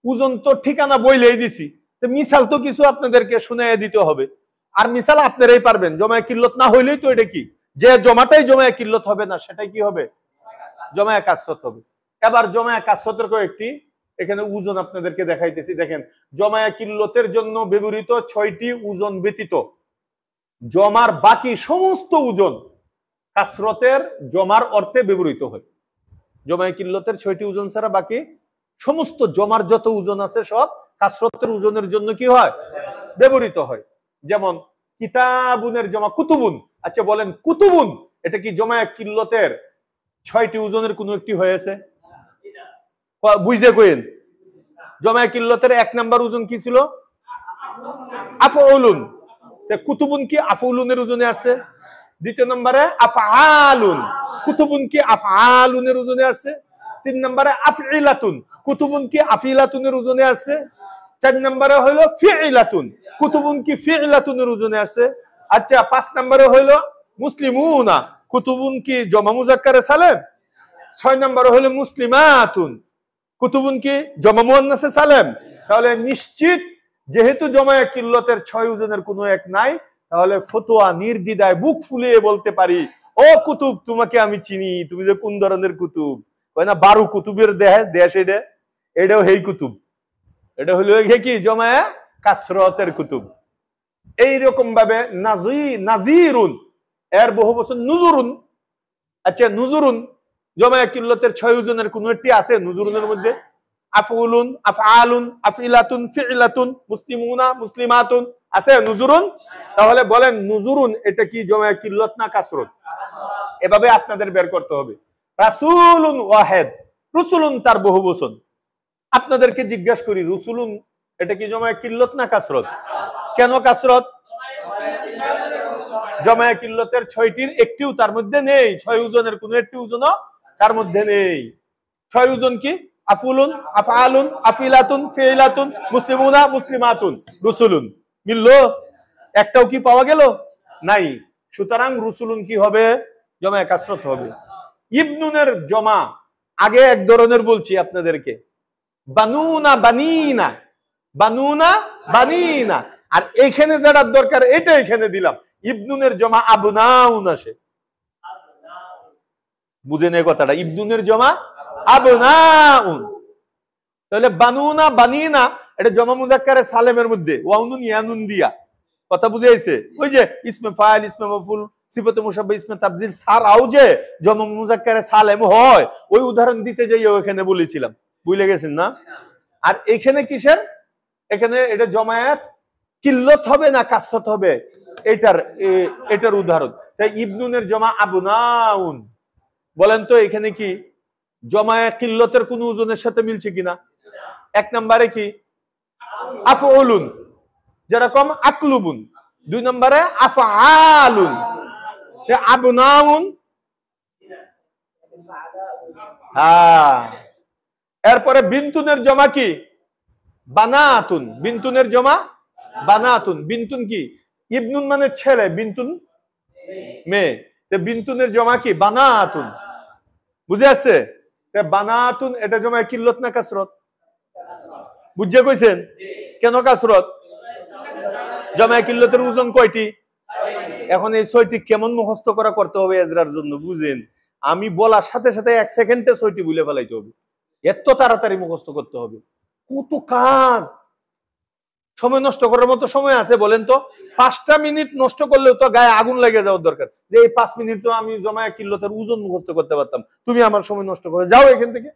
ওজন তো ঠিকানা বইলেই দিছি, তো মিসাল তো কিছু আপনাদেরকে শুনাইয়া দিতে হবে। আর মিসাল আপনারাই পারবেন। জমায়ে কিল্লত না হইলেই তো এটা কি, যে জমাটাই জমায়ে কিল্লত হবে না সেটাই কি হবে? জমায়ে কাসরত হবে। এবার জমায়ে কাসরতের কয়েকটি এখানে ওজন আপনাদেরকে দেখাইতেছি। দেখেন, জমায়ে কিল্লতের জন্য ব্যবহৃত 6টি ওজন ব্যতীত জমার বাকি সমস্ত ওজন কাসরতের জমার অর্থে ব্যবহৃত হয়। জমায়ে কিল্লতের 6টি ওজন ছাড়া বাকি সমস্ত জমার যত ওজন আছে সব কাসরতের ওজনের জন্য কি হয়? ব্যবহৃত হয়। যেমন কিতাবুনের জমা কুতুবুন। আচ্ছা বলেন, কুতুবুন এটা কি জমায়ে কিল্লতের 6টি ওজনের কোন একটি হয়েছে? বুঝে কইেন। জমায়ে কিল্লতের 1 নাম্বার ওজন কি ছিল? আফউলুন। তে কুতুবুন কি আফউলুনের ওজনে আছে? 2 নম্বরে আফআলুন। কুতুবুন কি আফআলুনের ওজনে আছে? 3 নম্বরে আফইলাতুন। কুতুবুন কি আফইলাতুনের ওজনে আছে? 4 নম্বরে হলো ফিইলাতুন। কুতুবুন কি ফিইলাতুনের ওজনে আছে? আচ্ছা 5 নম্বরে হলো মুসলিমুনা। কুতুবুন কি জমা মুজাক্কারে সালেম? 6 নম্বরে হলো মুসলিমাতুন। কুতুবুন কি জমা মুয়ান্নাসে সালেম? তাহলে নিশ্চিত যেহেতু জমায়ে কিল্লতের 6 ওজনের কোনো এক নাই, তাহলে ফতোয়া নির্দ্বিধায় বুক ফুলিয়ে বলতে পারি, ও কুতুব তোমাকে আমি চিনি, তুমি যে কোন ধরনের কুতুব। কয় না 12 কুতুবের দেশ এটাও হেই কুতুব। এটা হলো কি জমায়ে কাসরতের কুতুব। এইরকম ভাবে নাজিরুন এর বহু বচন নুজুরুন। আচ্ছা নুজুরুন জমায়ে কিল্লতের 6 ওজনের কোন একটি আছে নুজুরুনের মধ্যে? আফউলুন, আফআলুন, আফইলাতুন, ফিইলাতুন, মুসলিমুনা, মুসলিমাতুন আছে নুজুরুন। তাহলে বলেন নুজুরুন এটা কি জমায়ে কিল্লত না কাসরত? এভাবে আপনাদের বের করতে হবে। রাসূলুন ওয়াহিদ, রসুলুন তার বহু বচন। আপনাদেরকে জিজ্ঞাসা করি, রসুলুন এটা কি জমায়ে কিল্লত না কাসরত? কেন কাসরত? জমায়ে কিল্লতের 6টির একটিও তার মধ্যে নেই। 6 ওজনের কোন একটি ওজনও তার মধ্যে নেই। 6 ওজন কি? আফুলুন, আফআলুন, আফইলাতুন, ফিইলাতুন, মুসলিমুনা, মুসলিমাতুন, রসুলুন। মিললো? একটাও কি পাওয়া গেল? নাই। সুতরাং রসুলুন কি হবে? জমায়ে কাসরত হবে। ইবনুনের জমা আগে এক ধরনের বলছি আপনাদেরকে, বানুনা বানিনা, বানুনা বানিনা। আর এখানে যেটা দরকার এটা এখানে দিলাম। ইবনুনের জমা আবনাউন আসে। বুঝেন এই কথাটা? ইবনুনের জমা আবনাউন। তাহলে বানুনা বানিনা এটা জমা মুজাক্কারে সালেমের মধ্যে ওয়াউনুন ইয়ানুন দিয়া। কথা বুঝে আইছে? ওই যে ইসমে ফাইল, ইসমে মাফউল, সিফাতে মুশাব্বাহ, ইসমে তাফজিল ছাড়াও যে জমা মুজাক্কারে সালেম হয়, ওই উদাহরণ দিতে যাই ওখানে বলেছিলাম। বুঝলে গেছেন না? আর এখানে কিসের? এখানে এটা জমায়েত কিল্লত হবে না কাসরত হবে? এটার এটার উদাহরণ। তাই ইবনুনের জমা আবনাউন। বলেন তো এখানে কি জমায়ে কিল্লতের কোন ওজনের সাথে মিলছে কিনা? এক নম্বরে কি আফউলুন, যেরকম আকলুবুন। দুই নম্বরে আফআলুন। আবনাউন, হ্যাঁ। এরপরে বিনতুনের জমা কি বানাতুন। বিনতুনের জমা বানাতুন। বিনতুন কি ইবনুন মানে ছেলে, বিনতুন মেয়ে। বিনতুনের জমা কি বানাতুন। বুঝে আসছে? বানাতুন এটা জমা কিল্লত না কাসরত? বুঝে কইছেন? কেন কাসরত? জমা কিল্লতের ওজন কয়টি? এখন এই 6টি কেমন মুখস্থ করা করতে হবে এজরার জন্য বুঝেন? আমি বলার সাথে সাথে 1 সেকেন্ডে 6টি বলে ফেলাইতে হবে, এত তাড়াতাড়ি মুখস্থ করতে হবে। কত কাজ! সময় নষ্ট করার মতো সময় আছে বলেন তো? 5টা মিনিট নষ্ট করলেও তো গায়ে আগুন লেগে যাওয়ার দরকার, যে এই 5 মিনিট তো আমি জমায়া কিল্লতের ওজন মুখস্থ করতে পারতাম, তুমি আমার সময় নষ্ট করে যাও এখান থেকে।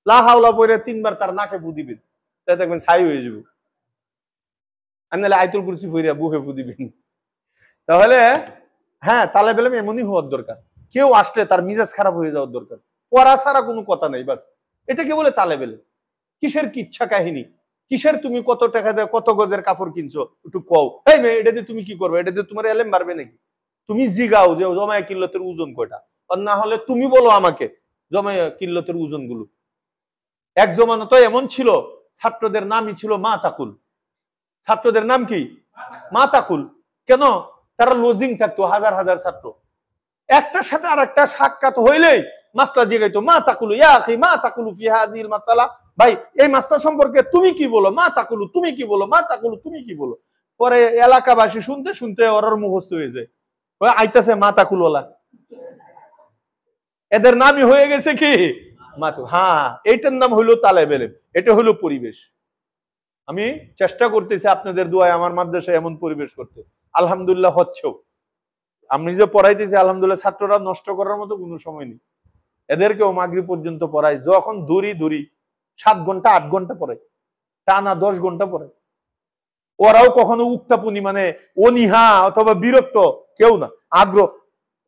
লা হাওলা পড়ে 3বার তার নাকে ফু দিবেন, তাই দেখবেন ছাই হয়ে যাবে। আর নাহলে আয়াতুল কুরসি পড়ে বুকে ফু দিবেন। তাহলে হ্যাঁ, তালে বেলাম এমনই হওয়ার দরকার। কেউ আসলে তার মিজাজ খারাপ হয়ে যাওয়ার দরকার, পড়া ছাড়া কোনো কথা নেই। বাস এটাকে বলে তালে বেলে। কিসের কিচ্ছা কাহিনী, কিসের তুমি কত টাকা দিয়ে কত গজের কাপড় কিনছো একটু কও। এই মেয়ে, এটা দিয়ে তুমি কি করবে? এটা দিয়ে তোমার এলেম বাড়বে নাকি? তুমি জিগাও যে জমায়া কিল্লতের ওজন কয়টা, আর না হলে তুমি বলো আমাকে জমায়া কিল্লতের ওজন গুলো। এক জমানা তো এমন ছিল, ছাত্রদের নামই ছিল মা তাকুল। ছাত্রদের নাম কি মা তাকুল। কেন? তারা লজিং থাকতো, হাজার হাজার ছাত্র, একটার সাথে আর একটা সাক্ষাৎ হইলেই মাসলা জিগাইতো মা তাকুলু ইয়া আখি মা তাকুলু ফি হাযিল মাসালা। ভাই এই মাসলা সম্পর্কে তুমি কি বলো? মা তাকুলু তুমি কি বলো? মা তাকুলু তুমি কি বলো? পরে এলাকাবাসী শুনতে শুনতে ওর মুখস্থ হয়ে যায়, ওই আইতাছে মা তাকুল ওলা। এদের নামই হয়ে গেছে কি মাতু। হ্যাঁ, এইটার নাম হইলো তালেব ইলম, এটা হইলো পরিবেশ। আমি চেষ্টা করতেছি আপনাদের দোয়ায় আমার মাদ্রাসায় এমন পরিবেশ করতে, আলহামদুলিল্লাহ হচ্ছেও। আমি যে পড়াইতেছি আলহামদুলিল্লাহ, ছাত্ররা নষ্ট করার মতো কোনো সময় নেই। এদেরকেও মাগরিব পর্যন্ত পড়াই, যখন দূরি 7 ঘন্টা 8 ঘন্টা পড়াই, টানা 10 ঘন্টা পড়াই। ওরাও কখনো উক্তাপুনি মানে অনীহা অথবা বিরক্ত কেউ না, আগ্রহ।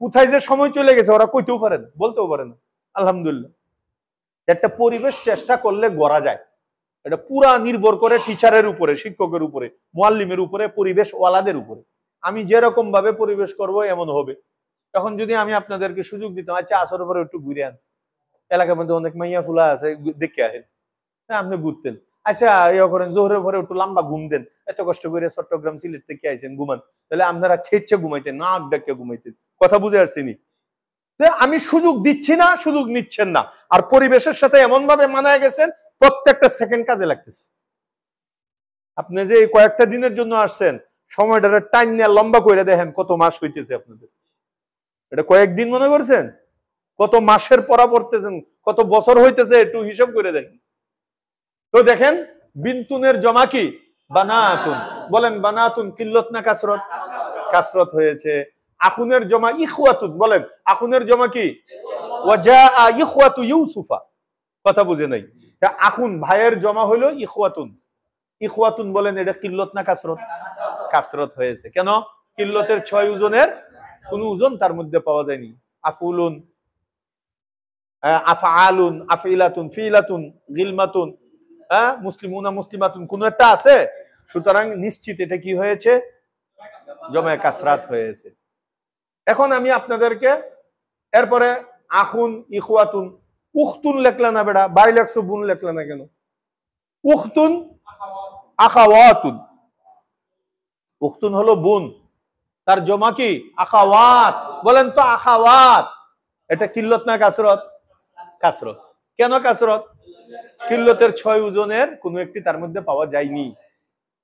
কোথায় যে সময় চলে গেছে ওরা কইতেও পারে না, বলতেও পারে না। আলহামদুলিল্লাহ, একটা পরিবেশ চেষ্টা করলে গড়া যায়। এটা পুরা নির্ভর করে টিচারের উপরে, শিক্ষকের উপরে, মুআল্লিমের উপরে, পরিবেশ ওয়ালাদের উপরে। আমি যেরকম ভাবে পরিবেশ করব এমন হবে। এখন যদি আমি আপনাদেরকে সুযোগ দিতাম, আচ্ছা আসর পরে একটু ঘুরে আন, এলাকার মধ্যে অনেক মাইয়া ফুলা আছে, দেখে আহেন, হ্যাঁ আপনি ঘুরতেন। আচ্ছা ইয়ে করেন, জোহরের পরে একটু লম্বা ঘুম দেন, এত কষ্ট করে চট্টগ্রাম সিলেট থেকে আইছেন, ঘুমান, তাহলে আপনারা খেচ্ছে ঘুমাইতেন, নাক ডাকে ঘুমাইতেন। কথা বুঝে আসছেনি? আমি সুযোগ দিচ্ছি না, সুযোগ নিচ্ছেন না, আর পরিবেশের সাথে এমন ভাবে মানায় গেছেন প্রত্যেকটা সেকেন্ড কাজে লাগতেছে। আপনি যে কয়েকটা দিনের জন্য আসছেন, সময়টা টাইম নিয়ে লম্বা করে দেখেন কত মাস হইতেছে আপনাদের। এটা কয়েকদিন মনে করছেন? কত মাসের পড়া পড়তেছেন, কত বছর হইতেছে, একটু হিসাব করে দেখেন তো। দেখেন বিনতুনের জমা কি বানাতুন। বলেন বানাতুন কিল্লত না কাসরত? কাসরত হয়েছে। আখুনের জমা ইখওয়াতুন। বলেন আখুনের জমা কি ওয়াজাআ ইখওয়াতু ইউসুফা। কথা বুঝে নাই? আখুন ভাইয়ের জমা হইলো ইখওয়াতুন। ইখওয়াতুন বলেন এটা কিল্লত না কাসরত? কাসরত হয়েছে। কেন? কিল্লতের 6 ওজনের কোন ওজন তার মধ্যে পাওয়া যায়নি। আফুলুন, আফআলুন, আফইলাতুন, ফিলাতুন, গিলমাতুন, মুসলিমুনা, মুসলিমাতুন, কোন একটা আছে। সুতরাং নিশ্চিত এটা কি হয়েছে? জমায়ে কাসরাত হয়েছে। এখন আমি আপনাদেরকে এরপরে আখুন, ইখওয়াতুন, উখতুন লেখলা না বেটা, বাই লেখছো, বোন লেখলা না কেন? উখতুন, আখাওয়াতুন। উখতুন হলো বোন, তার জমা কি আখাওয়াত। বলেন তো আখাওয়াত এটা কিল্লত না কাসরত? কাসরত। কেন কাসরত? কিল্লতের 6 ওজনের কোন একটি তার মধ্যে পাওয়া যায়নি।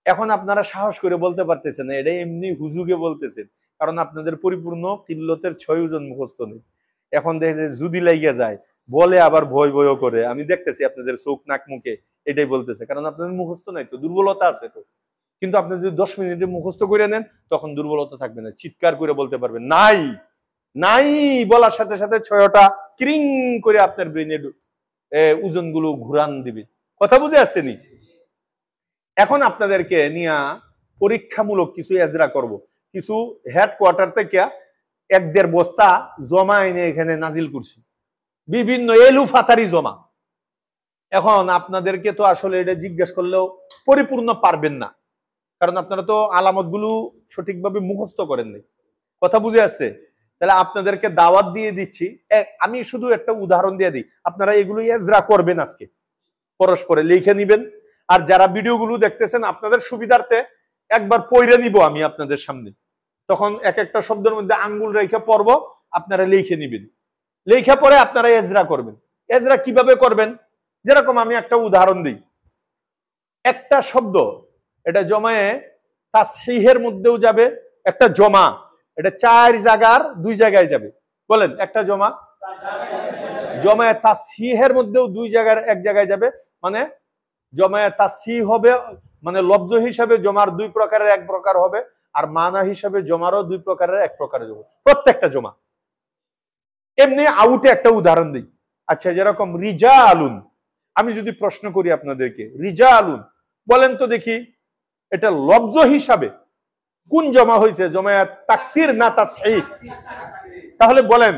এখন আপনারা সাহস করে বলতে পারতেছেন না, এটা এমনি হুজুগে বলতেছেন, কারণ আপনাদের পরিপূর্ণ কিল্লতের 6 ওজন মুখস্থ নেই। এখন দেখে যে যদি লাগিয়া যায় বলে আবার ভয় ভয়ও করে, আমি দেখতেছি আপনাদের চোখ নাক মুখে এটাই বলতেছে, কারণ আপনাদের মুখস্থ নাই তো, দুর্বলতা আছে তো। কিন্তু আপনি যদি 10 মিনিটে মুখস্থ করে নেন তখন দুর্বলতা থাকবে না, চিৎকার করে বলতে পারবেন নাই নাই, বলার সাথে সাথে 6টা ক্রিং করে আপনার ব্রেনে ওজন গুলো ঘুরান দিবে। কথা বুঝে আসছে নি? এখন আপনাদেরকে নিয়ে পরীক্ষামূলক কিছু এজরা করব। কিছু হেডকোয়ার্টার থেকে 1-1.5 বস্তা জমা এনে এখানে নাজিল করছি, বিভিন্ন এলু ফাতারি জমা। এখন আপনাদেরকে তো আসলে এটা জিজ্ঞেস করলেও পরিপূর্ণ পারবেন না, কারণ আপনারা তো আলামত গুলো সঠিকভাবে মুখস্থ করেন নাই। কথা বুঝে আসছে? তাহলে আপনাদেরকে দাওয়াত দিয়ে দিচ্ছি, আমি শুধু একটা উদাহরণ দিয়ে দিই, আপনারা এগুলো এজরা করবেন, আজকে পরস্পরে লিখে নিবেন। আর যারা ভিডিওগুলো দেখতেছেন আপনাদের সুবিধার্থে একবার পড়ে নিব আমি আপনাদের সামনে, তখন এক একটা শব্দের মধ্যে আঙ্গুল রেখে পড়ব, আপনারা লিখে নিবেন। লিখে পরে আপনারা এজরা করবেন। এজরা কিভাবে করবেন? যেরকম আমি একটা উদাহরণ দিই, একটা শব্দ এটা জমায়ে তাসহিহের মধ্যেও যাবে, একটা জমা এটা 4 জায়গার 2 জায়গায় যাবে। বলেন, একটা জমা জমায়ে তাসহিহের মধ্যেও 2 জায়গার 1 জায়গায় যাবে, মানে জমায়ে তাসহিহ হবে, মানে লফজ হিসাবে জমার 2 প্রকারের 1 প্রকার হবে, আর মানা হিসাবে জমারও 2 প্রকারের 1 প্রকারের হবে, প্রত্যেকটা জমা। এমনি আউটে একটা উদাহরণ দিই। আচ্ছা, যেরকম রিজালুন, আমি যদি প্রশ্ন করি আপনাদেরকে, রিজালুন বলেন তো দেখি, এটা লফজ হিসাবে কোন জমা হয়েছে, জমায়ে তাকসির না তাসহিহ? তাহলে বলেন,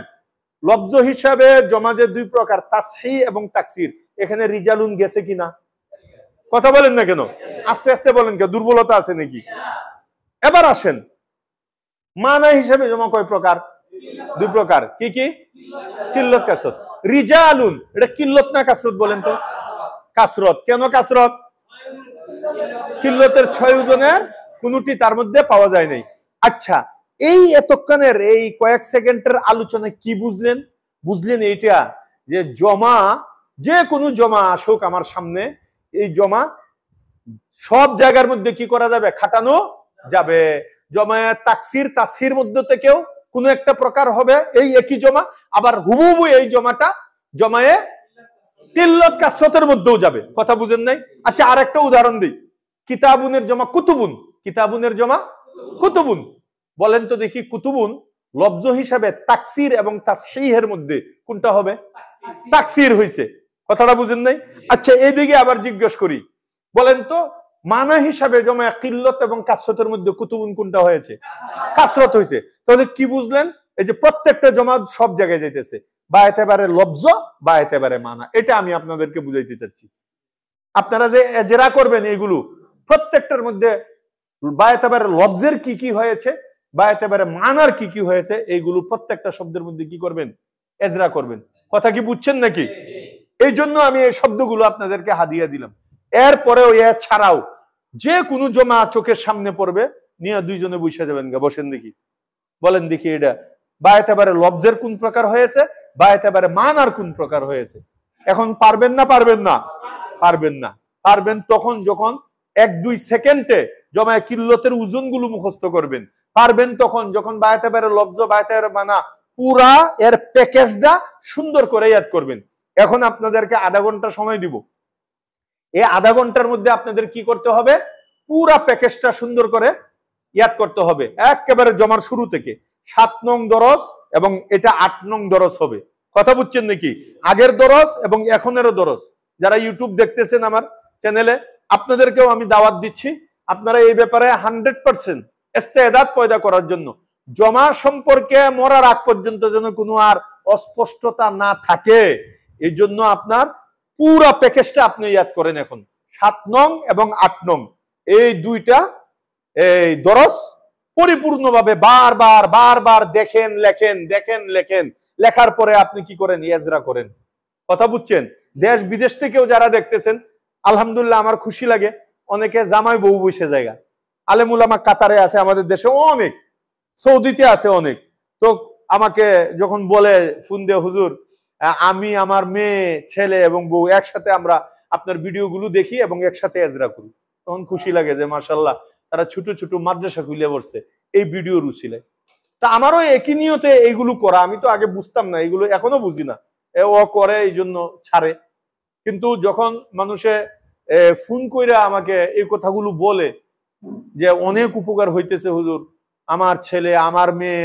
লফজ হিসাবে জমা যে 2 প্রকার, তাসহিহ এবং তাকসির, এখানে রিজালুন গেছে কিনা? কথা বলেন না কেন? আস্তে আস্তে বলেন, কে দুর্বলতা আছে নাকি? এবার আসেন, মানা হিসাবে জমা কয় প্রকার? 2 প্রকার। কি কি? কিল্লত কাসরত। রিজালুন এটা কিল্লত না কাসরত বলেন তো? কাসরত। কেন কাসরত? কিল্লতের 6 ওজনের কোনটি তার মধ্যে পাওয়া যায় নাই। আচ্ছা, এই এতক্ষণের এই কয়েক সেকেন্ডের আলোচনায় কি বুঝলেন? বুঝলেন এইটা যে জমা, যে কোনো জমা আসুক আমার সামনে, এই জমা সব জায়গার মধ্যে কি করা যাবে? খাটানো যাবে। জমায়ে তাকসির তাসহির মধ্যে থেকেও কোন একটা প্রকার হবে এই একই জমা, আবার হুবহু এই জমাটা জমায়ে কিল্লত কাসরতের মধ্যেও যাবে। কথা বুঝেন নাই? আচ্ছা, আর একটা উদাহরণ দিই, কিতাবুনের জমা কুতুবুন, কিতাবুনের জমা কুতুবুন। বলেন তো দেখি, কুতুবুন লফজ হিসাবে তাকসির এবং তাসহিহের মধ্যে কোনটা হবে? তাকসির হইছে। কথাটা বুঝেন নাই? আচ্ছা, এইদিকে আবার জিজ্ঞেস করি, বলেন তো মানা হিসাবে জমা কিল্লত এবং কাসরতের মধ্যে কুতুবুন কোনটা হয়েছে? কাসরত হয়েছে। তাহলে কি বুঝলেন? এই যে প্রত্যেকটা জমা সব জায়গায় যাইতেছে, বা একেবারে লফজ বা একেবারে মানা। এটা আমি আপনাদেরকে বুঝাইতে চাচ্ছি। আপনারা যে এজরা করবেন এগুলো প্রত্যেকটার মধ্যে বা একেবারে লফজের কি কি হয়েছে বা একেবারে মানার কি কি হয়েছে, এইগুলো প্রত্যেকটা শব্দের মধ্যে কি করবেন? এজরা করবেন। কথা কি বুঝছেন নাকি? এই জন্য আমি এই শব্দগুলো আপনাদেরকে হাদিয়া দিলাম। এরপরেও এ ছাড়াও যে কোনো জমা চোখের সামনে পড়বে, নিয়ে দুইজনে বসে যাবেন, বসেন দেখি, বলেন দেখি এটা বা একেবারে লফজের কোন প্রকার হয়েছে বা একেবারে মানার কোন প্রকার হয়েছে। এখন পারবেন না? পারবেন না? পারবেন না। পারবেন তখন যখন 1-2 সেকেন্ডে জমায়ে কিল্লতের ওজনগুলো মুখস্থ করবেন। পারবেন তখন যখন বা একেবারে লফজ বা একেবারে মানা পুরা এর প্যাকেজটা সুন্দর করে ইয়াদ করবেন। এখন আপনাদেরকে আধা ঘন্টা সময় দিব। এই আধা ঘন্টার মধ্যে আপনাদের কি করতে হবে? পুরা প্যাকেজটা সুন্দর করে ইয়াদ করতে হবে, একেবারে জমার শুরু থেকে। 7 নং দরস এবং এটা 8 নং দরস হবে। কথা বুঝছেন নাকি? আগের দরস এবং এখনেরও দরস। যারা ইউটিউব দেখতেছেন আমার চ্যানেলে, আপনাদেরকেও আমি দাওয়াত দিচ্ছি, আপনারা এই ব্যাপারে 100% ইস্তেদাদ পয়দা করার জন্য, জমা সম্পর্কে মরার আগ পর্যন্ত যেন কোনো আর অস্পষ্টতা না থাকে, এই জন্য আপনার পুরা প্যাকেজটা আপনি ইয়াদ করেন। এখন 7 নং এবং 8 নং এই দুইটা এই দরস পরিপূর্ণভাবে বারবার বারবার দেখেন, লেখেন, দেখেন, লেখেন। লেখার পরে আপনি কি করেন? ইয়াজরা করেন। কথা বুঝছেন? দেশ বিদেশ থেকেও যারা দেখতেছেন, আলহামদুলিল্লাহ আমার খুশি লাগে, অনেকে জামাই বউ বসে জায়গা। আলেমুল আমা কাতারে আছে, আমাদের দেশে অনেক, সৌদিতে আছে অনেক। তো আমাকে যখন বলে ফোন দিয়ে, হুজুর আমি আমার মেয়ে ছেলে এবং বউ একসাথে আমরা আপনার ভিডিওগুলো দেখি এবং একসাথে এজরা করি, তখন খুশি লাগে যে মাশাআল্লাহ তারা ছোট ছোট মাদ্রাসা খুলে পড়ছে এই ভিডিওর উসিলে। তা আমারও একই নিয়তে এইগুলো করা। আমি তো আগে বুঝতাম না, এইগুলো এখনো বুঝি না, ও করে এই জন্য ছাড়ে। কিন্তু যখন মানুষে ফোন কইরা আমাকে এই কথাগুলো বলে যে অনেক উপকার হইতেছে হুজুর, আমার ছেলে, আমার মেয়ে,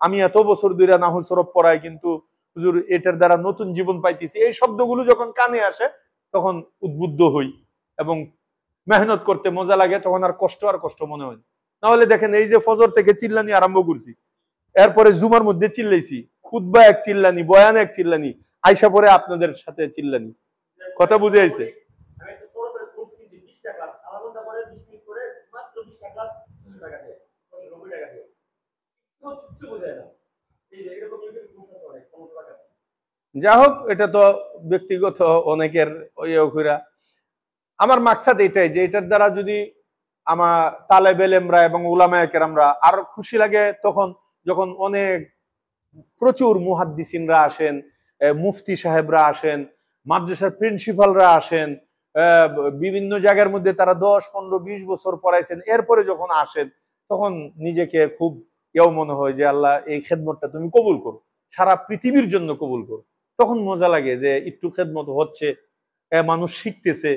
আমি এত বছর ধরে নাহু সরফ পড়াই, কিন্তু হুজুর এটার দ্বারা নতুন জীবন পাইতেছি, এই শব্দগুলো যখন কানে আসে তখন উদ্বুদ্ধ হই এবং মেহনত করতে মজা লাগে, তখন আর কষ্ট মনে হয়। না হলে দেখেন এই যে ফজর থেকে চিল্লানি আরম্ভ করছি, এরপরে জুমার মধ্যে চিল্লাইছি, খুতবা এক চিল্লানি, বয়ান এক চিল্লানি, আইসা পরে আপনাদের সাথে চিল্লানি। কথা বুঝে আইছে? যা হোক, এটা তো ব্যক্তিগত অনেকের আমার মাকসাদ এটাই যে এটার দ্বারা যদি আমার তালেব এলেমরা এবং উলামায়ে কেরামরা আর খুশি লাগে তখন যখন অনেক প্রচুর মুহাদ্দিসিনরা আসেন, মুফতি সাহেবরা আসেন, মাদ্রাসার প্রিন্সিপালরা আসেন, বিভিন্ন জায়গার মধ্যে তারা 10, 15, 20 বছর পড়াইছেন, এরপরে যখন আসেন তখন নিজেকে খুব কেউ মনে হয় যে আল্লাহ এই খেদমতটা তুমি কবুল করো, সারা পৃথিবীর জন্য কবুল করো। তখন মজা লাগে যে একটু খেদমত হচ্ছে, মানুষ শিখতেছে,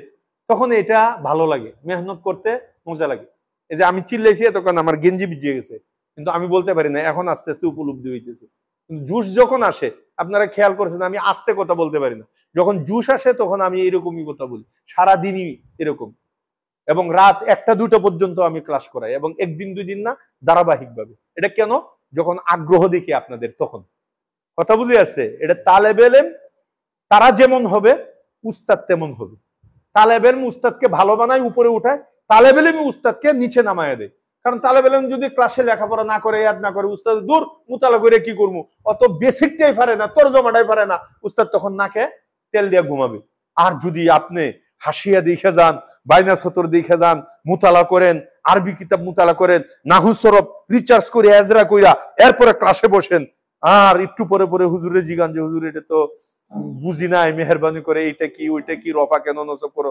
তখন এটা ভালো লাগে, মেহনত করতে মজা লাগে। এই যে আমি চিল্লাইছি তখন আমার গেঞ্জি ভিজে গেছে, কিন্তু আমি বলতে পারি না, এখন আস্তে আস্তে উপলব্ধি হইতেছে। জুস যখন আসে, আপনারা খেয়াল করেছেন আমি আস্তে কথা বলতে পারি না, যখন জুস আসে তখন আমি এরকমই কথা বলি, সারাদিনই এরকম, এবং রাত 1টা 2টা পর্যন্ত আমি ক্লাস করাই, এবং 1 দিন 2 দিন না, ধারাবাহিক ভাবে। এটা কেন? যখন আগ্রহ দেখি আপনাদের, তখন। কথা বুঝে আসছে? এটা তালেবে ইলম তারা যেমন হবে, উস্তাদ তেমন হবে। তালেবে ইলম উস্তাদকে ভালো বানায়, উপরে উঠায়, তালেবে ইলম উস্তাদকে নিচে নামায় দেয়। কারণ তালেবে ইলম যদি ক্লাসে লেখাপড়া না করে, ইয়াদ না করে, উস্তাদ দূর মুতালা করে কি করবো, অত বেসিকটাই পারে না, তরজমাটাই পারে না, উস্তাদ তখন নাকে তেল দিয়ে ঘুমাবে। আর যদি আপনি হাসিয়া দেখে যান, বাইনা সতর দেখে যান, মুতালা করেন, আরবি কিতাব মুতালা করেন, নাহু সরফ রিচার্জ করে এজরা কইরা এরপরে ক্লাসে বসেন, আর একটু পরে পরে হুজুরে জিগান যে হুজুর এটা তো বুঝি নাই, মেহরবানি করে এইটা কি ওইটা কি, রফা কেন নসব করো,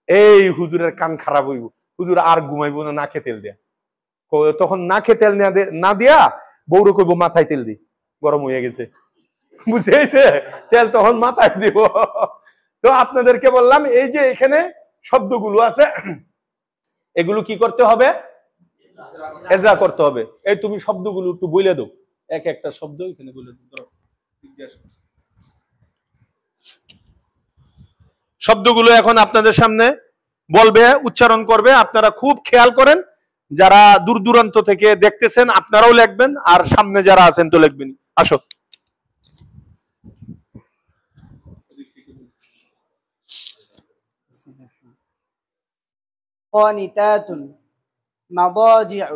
এই হুজুরের কান খারাপ হইব, হুজুর আর ঘুমাইবো না, নাকে তেল দেয়া। তখন নাকে তেল না দিয়া বউরে কইব মাথায় তেল দি, গরম হয়ে গেছে, বুঝেছে? তেল তখন মাথায় দিব। তো আপনাদেরকে বললাম এই যে এখানে শব্দগুলো আছে, এগুলো কি করতে হবে? এজরা করতে হবে। এই তুমি শব্দগুলো একটু বলে দাও, এক একটা শব্দ এখানে বলে দাও। শব্দগুলো এখন আপনাদের সামনে বলবে, উচ্চারণ করবে, আপনারা খুব খেয়াল করেন। যারা দূর দূরান্ত থেকে দেখতেছেন আপনারাও লিখবেন, আর সামনে যারা আছেন তো লিখবেন। আসো। قانتات مضاجع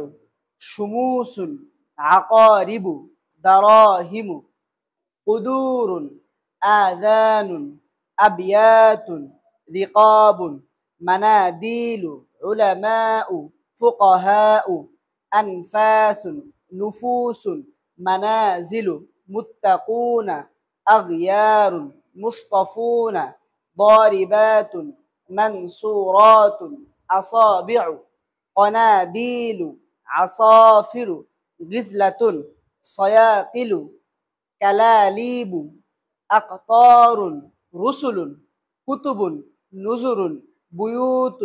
شموس عقارب دراهم قدور آذان أبيات رقاب مناديل علماء فقهاء أنفاس نفوس منازل متقون أغيار مصطفون ضاربات منصورات أصابع قناديل عصافر غزلة صياقل كلاليب أقطار رسل كتب نزر بيوت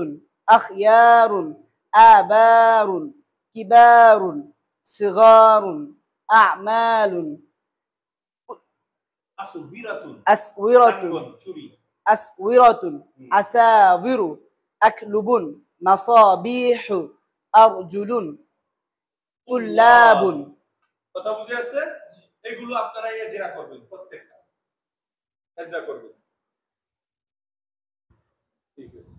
أخيار آبار كبار صغار أعمال أسورة أساور أكلب مصابيح أرجل طلاب। কথা বুঝে আসছে? এগুলো আপনারা এজরা করবেন, প্রত্যেকটা এজরা করবেন। ঠিক আছে।